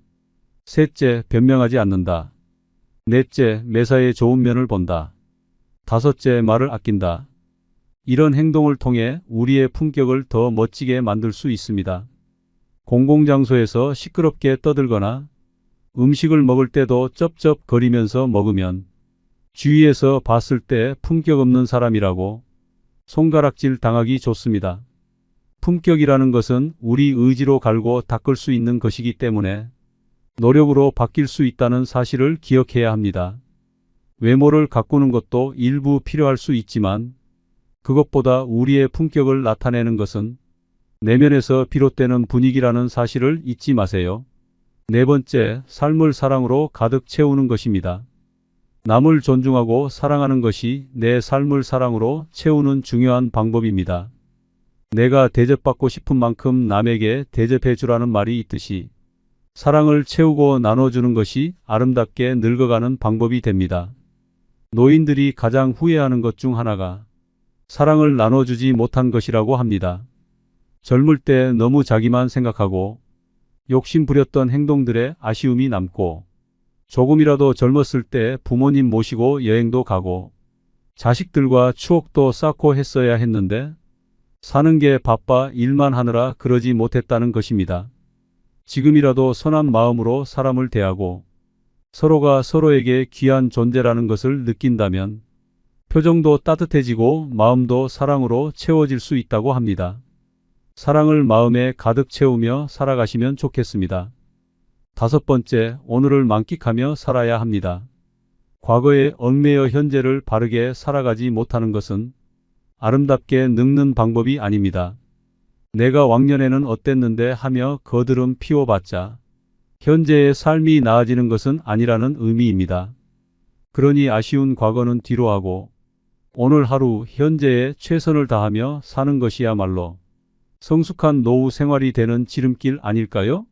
셋째, 변명하지 않는다. 넷째, 매사에 좋은 면을 본다. 다섯째, 말을 아낀다. 이런 행동을 통해 우리의 품격을 더 멋지게 만들 수 있습니다. 공공장소에서 시끄럽게 떠들거나 음식을 먹을 때도 쩝쩝거리면서 먹으면 주위에서 봤을 때 품격 없는 사람이라고 손가락질 당하기 좋습니다. 품격이라는 것은 우리 의지로 갈고 닦을 수 있는 것이기 때문에 노력으로 바뀔 수 있다는 사실을 기억해야 합니다. 외모를 가꾸는 것도 일부 필요할 수 있지만 그것보다 우리의 품격을 나타내는 것은 내면에서 비롯되는 분위기라는 사실을 잊지 마세요. 네 번째, 삶을 사랑으로 가득 채우는 것입니다. 남을 존중하고 사랑하는 것이 내 삶을 사랑으로 채우는 중요한 방법입니다. 내가 대접받고 싶은 만큼 남에게 대접해 주라는 말이 있듯이 사랑을 채우고 나눠주는 것이 아름답게 늙어가는 방법이 됩니다. 노인들이 가장 후회하는 것 중 하나가 사랑을 나눠주지 못한 것이라고 합니다. 젊을 때 너무 자기만 생각하고 욕심 부렸던 행동들에 아쉬움이 남고 조금이라도 젊었을 때 부모님 모시고 여행도 가고 자식들과 추억도 쌓고 했어야 했는데 사는 게 바빠 일만 하느라 그러지 못했다는 것입니다. 지금이라도 선한 마음으로 사람을 대하고 서로가 서로에게 귀한 존재라는 것을 느낀다면 표정도 따뜻해지고 마음도 사랑으로 채워질 수 있다고 합니다. 사랑을 마음에 가득 채우며 살아가시면 좋겠습니다. 다섯 번째, 오늘을 만끽하며 살아야 합니다. 과거에 얽매여 현재를 바르게 살아가지 못하는 것은 아름답게 늙는 방법이 아닙니다. 내가 왕년에는 어땠는데 하며 거드름 피워봤자 현재의 삶이 나아지는 것은 아니라는 의미입니다. 그러니 아쉬운 과거는 뒤로 하고 오늘 하루 현재에 최선을 다하며 사는 것이야말로 성숙한 노후 생활이 되는 지름길 아닐까요?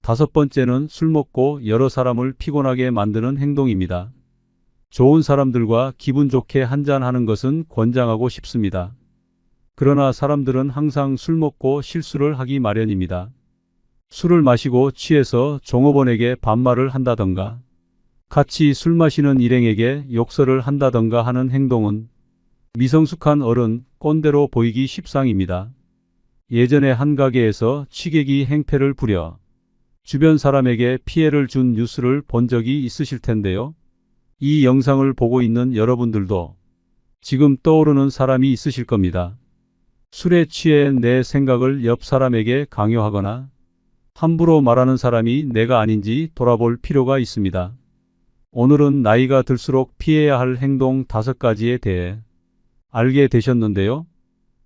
다섯 번째는 술 먹고 여러 사람을 피곤하게 만드는 행동입니다. 좋은 사람들과 기분 좋게 한잔하는 것은 권장하고 싶습니다. 그러나 사람들은 항상 술 먹고 실수를 하기 마련입니다. 술을 마시고 취해서 종업원에게 반말을 한다던가 같이 술 마시는 일행에게 욕설을 한다던가 하는 행동은 미성숙한 어른 꼰대로 보이기 십상입니다. 예전에 한 가게에서 취객이 행패를 부려 주변 사람에게 피해를 준 뉴스를 본 적이 있으실 텐데요. 이 영상을 보고 있는 여러분들도 지금 떠오르는 사람이 있으실 겁니다. 술에 취해 내 생각을 옆 사람에게 강요하거나 함부로 말하는 사람이 내가 아닌지 돌아볼 필요가 있습니다. 오늘은 나이가 들수록 피해야 할 행동 5가지에 대해 알게 되셨는데요.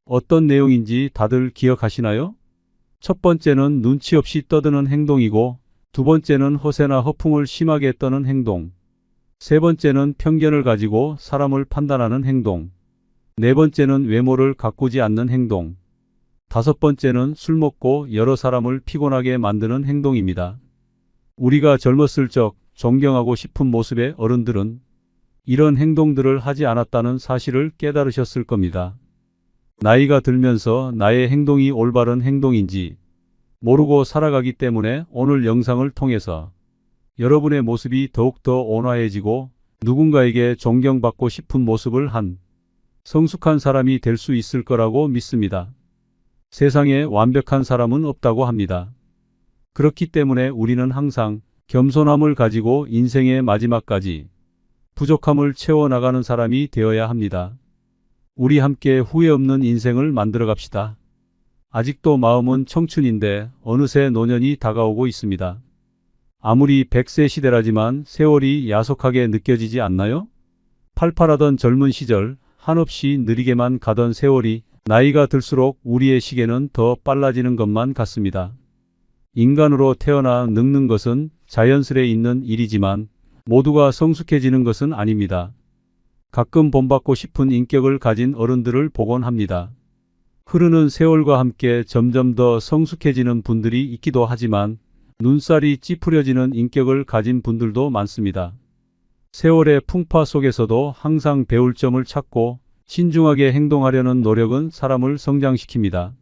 어떤 내용인지 다들 기억하시나요? 첫 번째는 눈치 없이 떠드는 행동이고, 두 번째는 허세나 허풍을 심하게 떠는 행동, 세 번째는 편견을 가지고 사람을 판단하는 행동, 네 번째는 외모를 가꾸지 않는 행동, 다섯 번째는 술 먹고 여러 사람을 피곤하게 만드는 행동입니다. 우리가 젊었을 적 존경하고 싶은 모습의 어른들은 이런 행동들을 하지 않았다는 사실을 깨달으셨을 겁니다. 나이가 들면서 나의 행동이 올바른 행동인지 모르고 살아가기 때문에 오늘 영상을 통해서 여러분의 모습이 더욱더 온화해지고 누군가에게 존경받고 싶은 모습을 한 성숙한 사람이 될 수 있을 거라고 믿습니다. 세상에 완벽한 사람은 없다고 합니다. 그렇기 때문에 우리는 항상 겸손함을 가지고 인생의 마지막까지 부족함을 채워나가는 사람이 되어야 합니다. 우리 함께 후회 없는 인생을 만들어 갑시다. 아직도 마음은 청춘인데 어느새 노년이 다가오고 있습니다. 아무리 100세 시대라지만 세월이 야속하게 느껴지지 않나요? 팔팔하던 젊은 시절 한없이 느리게만 가던 세월이 나이가 들수록 우리의 시계는 더 빨라지는 것만 같습니다. 인간으로 태어나 늙는 것은 자연스레 있는 일이지만 모두가 성숙해지는 것은 아닙니다. 가끔 본받고 싶은 인격을 가진 어른들을 보곤 합니다. 흐르는 세월과 함께 점점 더 성숙해지는 분들이 있기도 하지만 눈살이 찌푸려지는 인격을 가진 분들도 많습니다. 세월의 풍파 속에서도 항상 배울 점을 찾고 신중하게 행동하려는 노력은 사람을 성장시킵니다.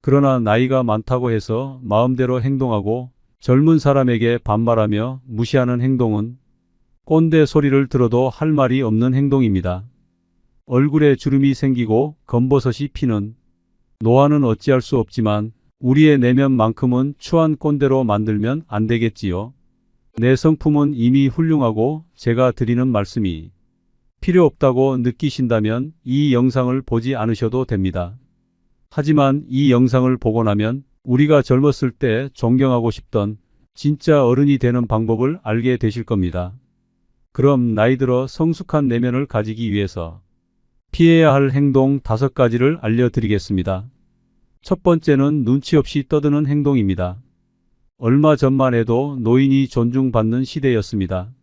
그러나 나이가 많다고 해서 마음대로 행동하고 젊은 사람에게 반말하며 무시하는 행동은 꼰대 소리를 들어도 할 말이 없는 행동입니다. 얼굴에 주름이 생기고 검버섯이 피는 노화는 어찌할 수 없지만 우리의 내면만큼은 추한 꼰대로 만들면 안 되겠지요. 내 성품은 이미 훌륭하고 제가 드리는 말씀이 필요 없다고 느끼신다면 이 영상을 보지 않으셔도 됩니다. 하지만 이 영상을 보고 나면 우리가 젊었을 때 존경하고 싶던 진짜 어른이 되는 방법을 알게 되실 겁니다. 그럼 나이 들어 성숙한 내면을 가지기 위해서 피해야 할 행동 5가지를 알려드리겠습니다. 첫 번째는 눈치 없이 떠드는 행동입니다. 얼마 전만 해도 노인이 존중받는 시대였습니다.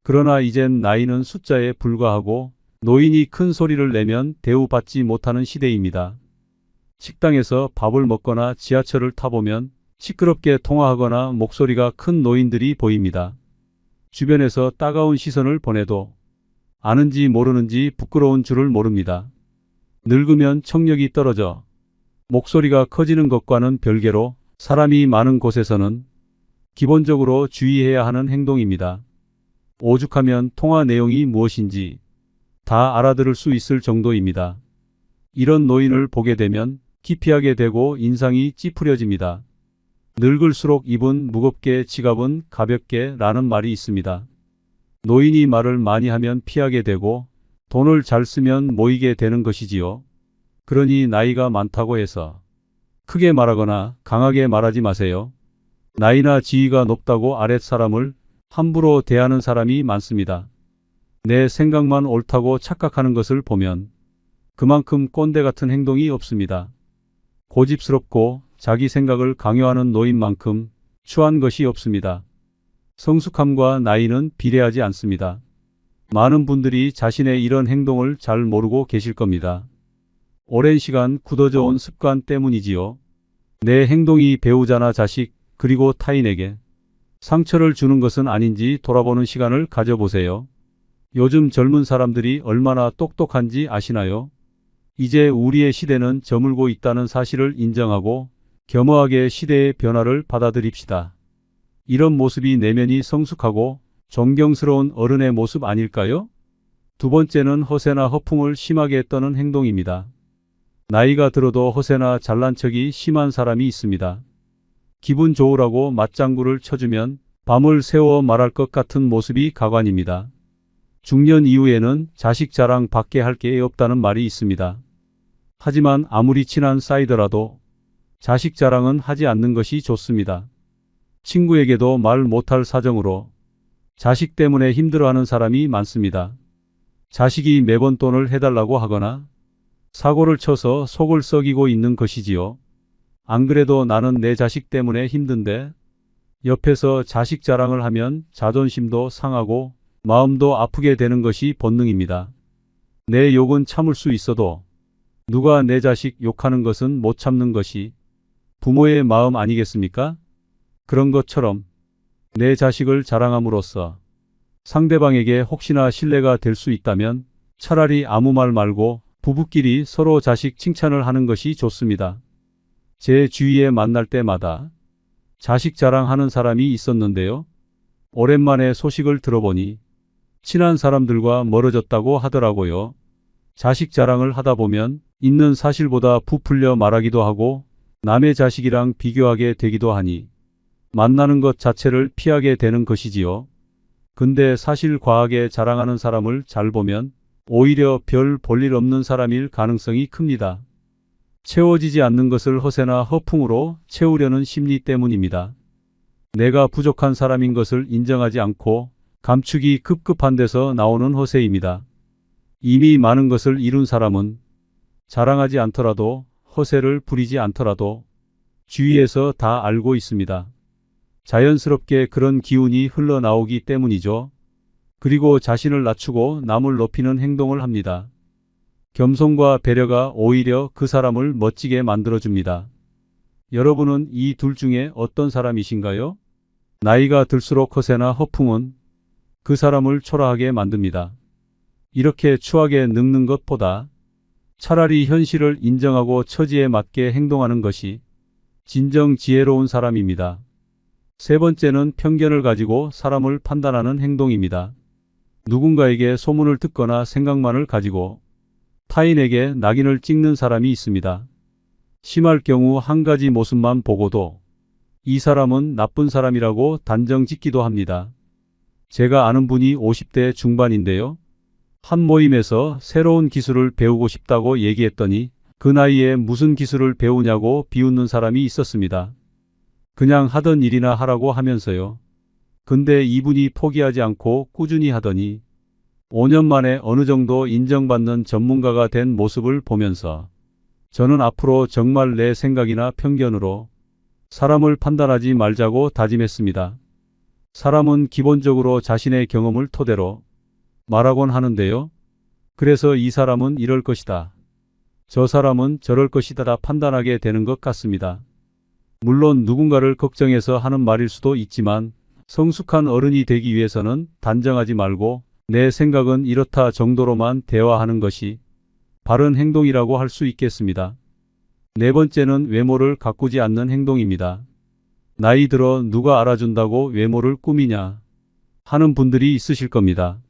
그러나 이젠 나이는 숫자에 불과하고 노인이 큰 소리를 내면 대우받지 못하는 시대입니다. 식당에서 밥을 먹거나 지하철을 타보면 시끄럽게 통화하거나 목소리가 큰 노인들이 보입니다. 주변에서 따가운 시선을 보내도 아는지 모르는지 부끄러운 줄을 모릅니다. 늙으면 청력이 떨어져 목소리가 커지는 것과는 별개로 사람이 많은 곳에서는 기본적으로 주의해야 하는 행동입니다. 오죽하면 통화 내용이 무엇인지 다 알아들을 수 있을 정도입니다. 이런 노인을 보게 되면 기피하게 되고 인상이 찌푸려집니다. 늙을수록 입은 무겁게 지갑은 가볍게 라는 말이 있습니다. 노인이 말을 많이 하면 피하게 되고 돈을 잘 쓰면 모이게 되는 것이지요. 그러니 나이가 많다고 해서 크게 말하거나 강하게 말하지 마세요. 나이나 지위가 높다고 아랫사람을 함부로 대하는 사람이 많습니다. 내 생각만 옳다고 착각하는 것을 보면 그만큼 꼰대 같은 행동이 없습니다. 고집스럽고 자기 생각을 강요하는 노인만큼 추한 것이 없습니다. 성숙함과 나이는 비례하지 않습니다. 많은 분들이 자신의 이런 행동을 잘 모르고 계실 겁니다. 오랜 시간 굳어져 온 습관 때문이지요. 내 행동이 배우자나 자식 그리고 타인에게 상처를 주는 것은 아닌지 돌아보는 시간을 가져보세요. 요즘 젊은 사람들이 얼마나 똑똑한지 아시나요? 이제 우리의 시대는 저물고 있다는 사실을 인정하고 겸허하게 시대의 변화를 받아들입시다. 이런 모습이 내면이 성숙하고 존경스러운 어른의 모습 아닐까요? 두 번째는 허세나 허풍을 심하게 떠는 행동입니다. 나이가 들어도 허세나 잘난 척이 심한 사람이 있습니다. 기분 좋으라고 맞장구를 쳐주면 밤을 새워 말할 것 같은 모습이 가관입니다. 중년 이후에는 자식 자랑 밖에 할 게 없다는 말이 있습니다. 하지만 아무리 친한 사이더라도 자식 자랑은 하지 않는 것이 좋습니다. 친구에게도 말 못할 사정으로 자식 때문에 힘들어하는 사람이 많습니다. 자식이 매번 돈을 해달라고 하거나 사고를 쳐서 속을 썩이고 있는 것이지요. 안 그래도 나는 내 자식 때문에 힘든데 옆에서 자식 자랑을 하면 자존심도 상하고 마음도 아프게 되는 것이 본능입니다. 내 욕은 참을 수 있어도 누가 내 자식 욕하는 것은 못 참는 것이 부모의 마음 아니겠습니까? 그런 것처럼 내 자식을 자랑함으로써 상대방에게 혹시나 신뢰가 될 수 있다면 차라리 아무 말 말고 부부끼리 서로 자식 칭찬을 하는 것이 좋습니다. 제 주위에 만날 때마다 자식 자랑하는 사람이 있었는데요. 오랜만에 소식을 들어보니 친한 사람들과 멀어졌다고 하더라고요. 자식 자랑을 하다 보면 있는 사실보다 부풀려 말하기도 하고 남의 자식이랑 비교하게 되기도 하니 만나는 것 자체를 피하게 되는 것이지요. 근데 사실 과하게 자랑하는 사람을 잘 보면 오히려 별 볼일 없는 사람일 가능성이 큽니다. 채워지지 않는 것을 허세나 허풍으로 채우려는 심리 때문입니다. 내가 부족한 사람인 것을 인정하지 않고 감추기 급급한 데서 나오는 허세입니다. 이미 많은 것을 이룬 사람은 자랑하지 않더라도 허세를 부리지 않더라도 주위에서 다 알고 있습니다. 자연스럽게 그런 기운이 흘러나오기 때문이죠. 그리고 자신을 낮추고 남을 높이는 행동을 합니다. 겸손과 배려가 오히려 그 사람을 멋지게 만들어줍니다. 여러분은 이 둘 중에 어떤 사람이신가요? 나이가 들수록 허세나 허풍은 그 사람을 초라하게 만듭니다. 이렇게 추하게 늙는 것보다 차라리 현실을 인정하고 처지에 맞게 행동하는 것이 진정 지혜로운 사람입니다. 세 번째는 편견을 가지고 사람을 판단하는 행동입니다. 누군가에게 소문을 듣거나 생각만을 가지고 타인에게 낙인을 찍는 사람이 있습니다. 심할 경우 한 가지 모습만 보고도 이 사람은 나쁜 사람이라고 단정 짓기도 합니다. 제가 아는 분이 50대 중반인데요. 한 모임에서 새로운 기술을 배우고 싶다고 얘기했더니 그 나이에 무슨 기술을 배우냐고 비웃는 사람이 있었습니다. 그냥 하던 일이나 하라고 하면서요. 근데 이분이 포기하지 않고 꾸준히 하더니 5년 만에 어느 정도 인정받는 전문가가 된 모습을 보면서 저는 앞으로 정말 내 생각이나 편견으로 사람을 판단하지 말자고 다짐했습니다. 사람은 기본적으로 자신의 경험을 토대로 말하곤 하는데요. 그래서 이 사람은 이럴 것이다, 저 사람은 저럴 것이다 판단하게 되는 것 같습니다. 물론 누군가를 걱정해서 하는 말일 수도 있지만 성숙한 어른이 되기 위해서는 단정하지 말고 내 생각은 이렇다 정도로만 대화하는 것이 바른 행동이라고 할 수 있겠습니다. 네 번째는 외모를 가꾸지 않는 행동입니다. 나이 들어 누가 알아준다고 외모를 꾸미냐 하는 분들이 있으실 겁니다.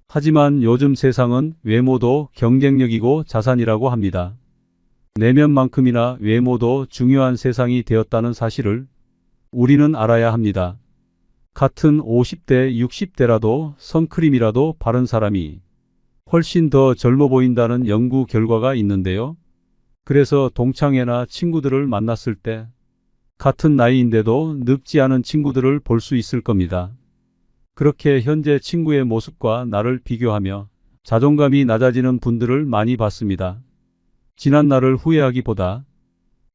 하지만 요즘 세상은 외모도 경쟁력이고 자산이라고 합니다. 내면만큼이나 외모도 중요한 세상이 되었다는 사실을 우리는 알아야 합니다. 같은 50대, 60대라도 선크림이라도 바른 사람이 훨씬 더 젊어 보인다는 연구 결과가 있는데요. 그래서 동창회나 친구들을 만났을 때 같은 나이인데도 늙지 않은 친구들을 볼 수 있을 겁니다. 그렇게 현재 친구의 모습과 나를 비교하며 자존감이 낮아지는 분들을 많이 봤습니다. 지난 날을 후회하기보다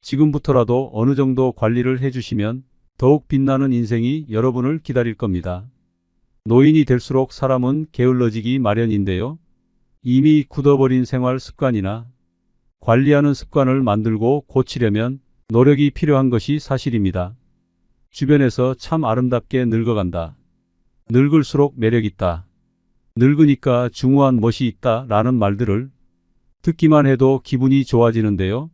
지금부터라도 어느 정도 관리를 해주시면 더욱 빛나는 인생이 여러분을 기다릴 겁니다. 노인이 될수록 사람은 게을러지기 마련인데요. 이미 굳어버린 생활 습관이나 관리하는 습관을 만들고 고치려면 노력이 필요한 것이 사실입니다. 주변에서 참 아름답게 늙어간다, 늙을수록 매력있다, 늙으니까 중후한 멋이 있다 라는 말들을 듣기만 해도 기분이 좋아지는데요.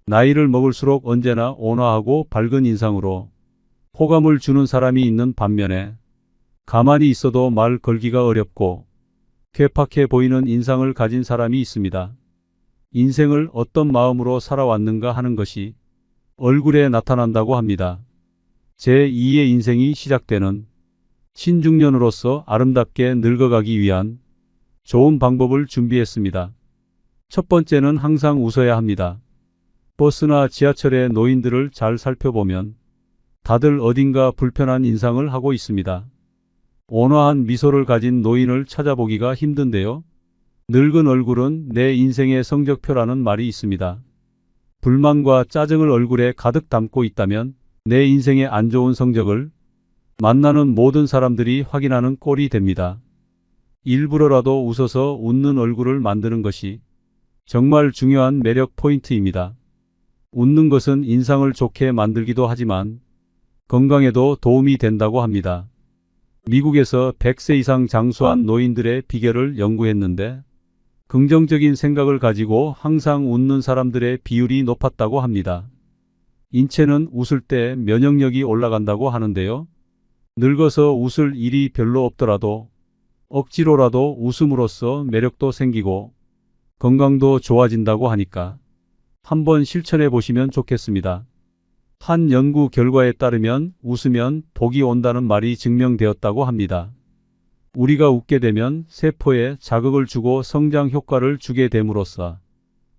나이를 먹을수록 언제나 온화하고 밝은 인상으로 호감을 주는 사람이 있는 반면에 가만히 있어도 말 걸기가 어렵고 괴팍해 보이는 인상을 가진 사람이 있습니다. 인생을 어떤 마음으로 살아왔는가 하는 것이 얼굴에 나타난다고 합니다. 제2의 인생이 시작되는 신중년으로서 아름답게 늙어가기 위한 좋은 방법을 준비했습니다. 첫 번째는 항상 웃어야 합니다. 버스나 지하철의 노인들을 잘 살펴보면 다들 어딘가 불편한 인상을 하고 있습니다. 온화한 미소를 가진 노인을 찾아보기가 힘든데요. 늙은 얼굴은 내 인생의 성적표라는 말이 있습니다. 불만과 짜증을 얼굴에 가득 담고 있다면 내 인생의 안 좋은 성적을 만나는 모든 사람들이 확인하는 꼴이 됩니다. 일부러라도 웃어서 웃는 얼굴을 만드는 것이 정말 중요한 매력 포인트입니다. 웃는 것은 인상을 좋게 만들기도 하지만 건강에도 도움이 된다고 합니다. 미국에서 100세 이상 장수한 노인들의 비결을 연구했는데 긍정적인 생각을 가지고 항상 웃는 사람들의 비율이 높았다고 합니다. 인체는 웃을 때 면역력이 올라간다고 하는데요. 늙어서 웃을 일이 별로 없더라도 억지로라도 웃음으로써 매력도 생기고 건강도 좋아진다고 하니까 한번 실천해 보시면 좋겠습니다. 한 연구 결과에 따르면 웃으면 복이 온다는 말이 증명되었다고 합니다. 우리가 웃게 되면 세포에 자극을 주고 성장 효과를 주게 됨으로써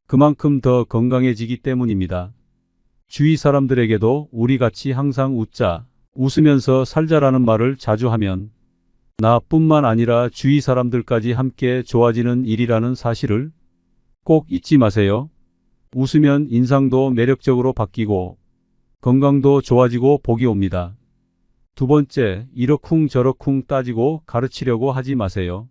그만큼 더 건강해지기 때문입니다. 주위 사람들에게도 우리 같이 항상 웃자, 웃으면서 살자라는 말을 자주 하면 나뿐만 아니라 주위 사람들까지 함께 좋아지는 일이라는 사실을 꼭 잊지 마세요. 웃으면 인상도 매력적으로 바뀌고 건강도 좋아지고 복이 옵니다. 두 번째, 이러쿵 저러쿵 따지고 가르치려고 하지 마세요.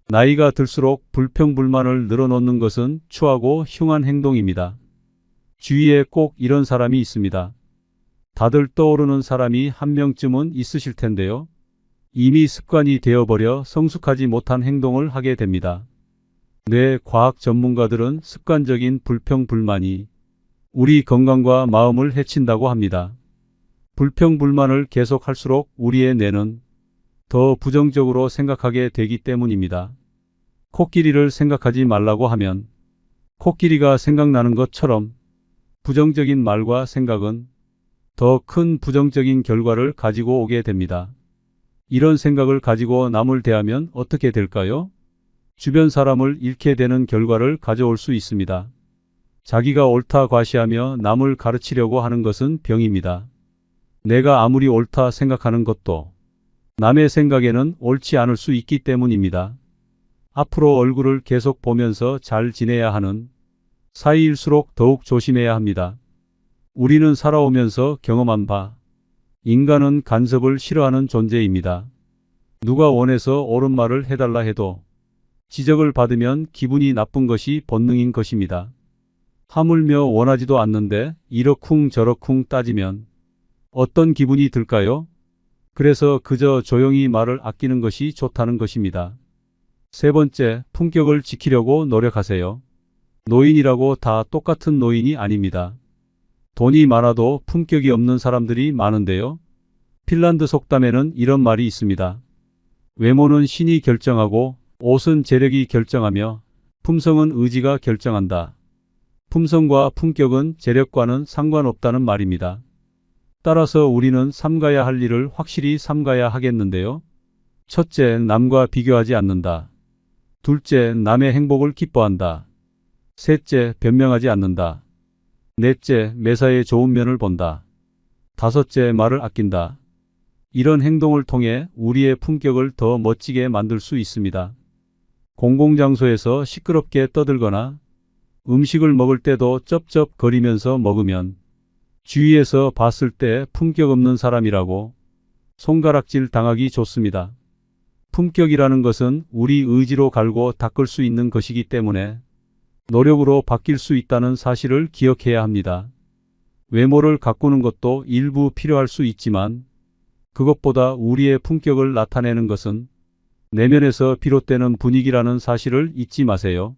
나이가 들수록 불평불만을 늘어놓는 것은 추하고 흉한 행동입니다. 주위에 꼭 이런 사람이 있습니다. 다들 떠오르는 사람이 한 명쯤은 있으실 텐데요. 이미 습관이 되어버려 성숙하지 못한 행동을 하게 됩니다. 뇌과학 전문가들은 습관적인 불평불만이 우리 건강과 마음을 해친다고 합니다. 불평불만을 계속할수록 우리의 뇌는 더 부정적으로 생각하게 되기 때문입니다. 코끼리를 생각하지 말라고 하면 코끼리가 생각나는 것처럼 부정적인 말과 생각은 더 큰 부정적인 결과를 가지고 오게 됩니다. 이런 생각을 가지고 남을 대하면 어떻게 될까요? 주변 사람을 잃게 되는 결과를 가져올 수 있습니다. 자기가 옳다 과시하며 남을 가르치려고 하는 것은 병입니다. 내가 아무리 옳다 생각하는 것도 남의 생각에는 옳지 않을 수 있기 때문입니다. 앞으로 얼굴을 계속 보면서 잘 지내야 하는 사이일수록 더욱 조심해야 합니다. 우리는 살아오면서 경험한 바, 인간은 간섭을 싫어하는 존재입니다. 누가 원해서 옳은 말을 해달라 해도 지적을 받으면 기분이 나쁜 것이 본능인 것입니다. 하물며 원하지도 않는데 이러쿵 저러쿵 따지면 어떤 기분이 들까요? 그래서 그저 조용히 말을 아끼는 것이 좋다는 것입니다. 세 번째, 품격을 지키려고 노력하세요. 노인이라고 다 똑같은 노인이 아닙니다. 돈이 많아도 품격이 없는 사람들이 많은데요. 핀란드 속담에는 이런 말이 있습니다. 외모는 신이 결정하고 옷은 재력이 결정하며 품성은 의지가 결정한다. 품성과 품격은 재력과는 상관없다는 말입니다. 따라서 우리는 삼가야 할 일을 확실히 삼가야 하겠는데요. 첫째, 남과 비교하지 않는다. 둘째, 남의 행복을 기뻐한다. 셋째, 변명하지 않는다. 넷째, 매사에 좋은 면을 본다. 다섯째, 말을 아낀다. 이런 행동을 통해 우리의 품격을 더 멋지게 만들 수 있습니다. 공공장소에서 시끄럽게 떠들거나 음식을 먹을 때도 쩝쩝거리면서 먹으면 주위에서 봤을 때 품격 없는 사람이라고 손가락질 당하기 좋습니다. 품격이라는 것은 우리 의지로 갈고 닦을 수 있는 것이기 때문에 노력으로 바뀔 수 있다는 사실을 기억해야 합니다. 외모를 가꾸는 것도 일부 필요할 수 있지만 그것보다 우리의 품격을 나타내는 것은 내면에서 비롯되는 분위기라는 사실을 잊지 마세요.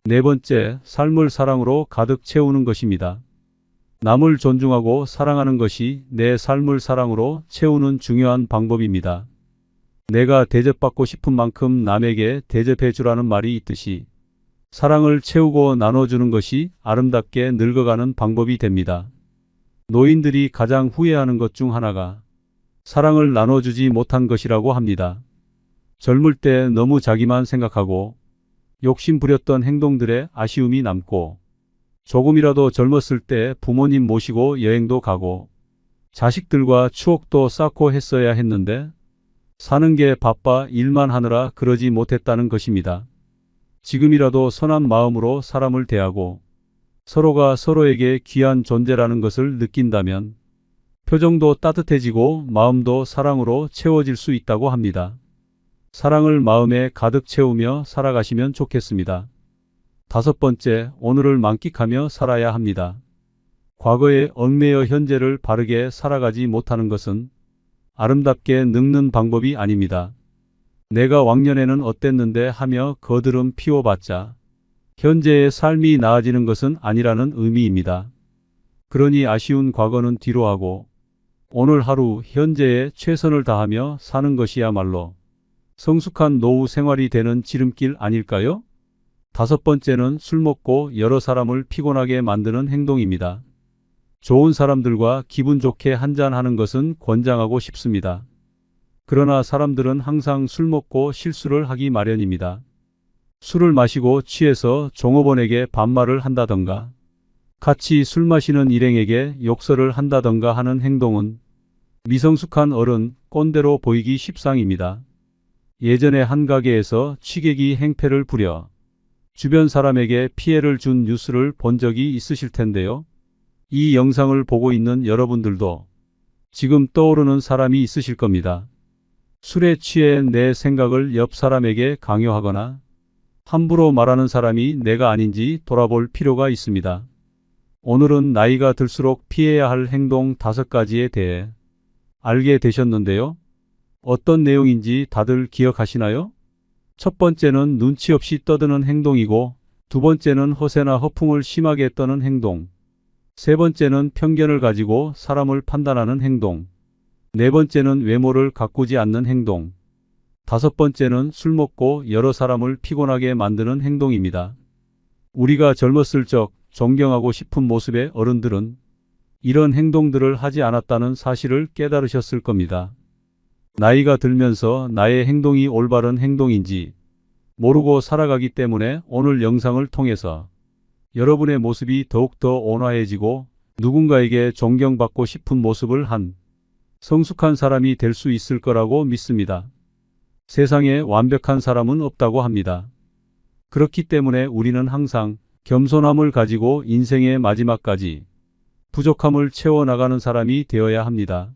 네 번째, 삶을 사랑으로 가득 채우는 것입니다. 남을 존중하고 사랑하는 것이 내 삶을 사랑으로 채우는 중요한 방법입니다. 내가 대접받고 싶은 만큼 남에게 대접해 주라는 말이 있듯이 사랑을 채우고 나눠주는 것이 아름답게 늙어가는 방법이 됩니다. 노인들이 가장 후회하는 것 중 하나가 사랑을 나눠주지 못한 것이라고 합니다. 젊을 때 너무 자기만 생각하고 욕심 부렸던 행동들에 아쉬움이 남고 조금이라도 젊었을 때 부모님 모시고 여행도 가고 자식들과 추억도 쌓고 했어야 했는데 사는 게 바빠 일만 하느라 그러지 못했다는 것입니다. 지금이라도 선한 마음으로 사람을 대하고 서로가 서로에게 귀한 존재라는 것을 느낀다면 표정도 따뜻해지고 마음도 사랑으로 채워질 수 있다고 합니다. 사랑을 마음에 가득 채우며 살아가시면 좋겠습니다. 다섯 번째, 오늘을 만끽하며 살아야 합니다. 과거에 얽매여 현재를 바르게 살아가지 못하는 것은 아름답게 늙는 방법이 아닙니다. 내가 왕년에는 어땠는데 하며 거드름 피워봤자 현재의 삶이 나아지는 것은 아니라는 의미입니다. 그러니 아쉬운 과거는 뒤로 하고 오늘 하루 현재에 최선을 다하며 사는 것이야말로 성숙한 노후 생활이 되는 지름길 아닐까요? 다섯 번째는 술 먹고 여러 사람을 피곤하게 만드는 행동입니다. 좋은 사람들과 기분 좋게 한잔하는 것은 권장하고 싶습니다. 그러나 사람들은 항상 술 먹고 실수를 하기 마련입니다. 술을 마시고 취해서 종업원에게 반말을 한다던가 같이 술 마시는 일행에게 욕설을 한다던가 하는 행동은 미성숙한 어른 꼰대로 보이기 십상입니다. 예전에 한 가게에서 취객이 행패를 부려 주변 사람에게 피해를 준 뉴스를 본 적이 있으실 텐데요. 이 영상을 보고 있는 여러분들도 지금 떠오르는 사람이 있으실 겁니다. 술에 취해 내 생각을 옆 사람에게 강요하거나 함부로 말하는 사람이 내가 아닌지 돌아볼 필요가 있습니다. 오늘은 나이가 들수록 피해야 할 행동 5가지에 대해 알게 되셨는데요. 어떤 내용인지 다들 기억하시나요? 첫 번째는 눈치 없이 떠드는 행동이고 두 번째는 허세나 허풍을 심하게 떠는 행동, 세 번째는 편견을 가지고 사람을 판단하는 행동, 네 번째는 외모를 가꾸지 않는 행동, 다섯 번째는 술 먹고 여러 사람을 피곤하게 만드는 행동입니다. 우리가 젊었을 적 존경하고 싶은 모습의 어른들은 이런 행동들을 하지 않았다는 사실을 깨달으셨을 겁니다. 나이가 들면서 나의 행동이 올바른 행동인지 모르고 살아가기 때문에 오늘 영상을 통해서 여러분의 모습이 더욱더 온화해지고 누군가에게 존경받고 싶은 모습을 한 성숙한 사람이 될 수 있을 거라고 믿습니다. 세상에 완벽한 사람은 없다고 합니다. 그렇기 때문에 우리는 항상 겸손함을 가지고 인생의 마지막까지 부족함을 채워나가는 사람이 되어야 합니다.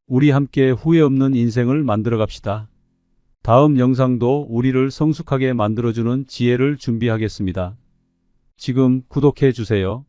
우리 함께 후회 없는 인생을 만들어 갑시다. 다음 영상도 우리를 성숙하게 만들어주는 지혜를 준비하겠습니다. 지금 구독해 주세요.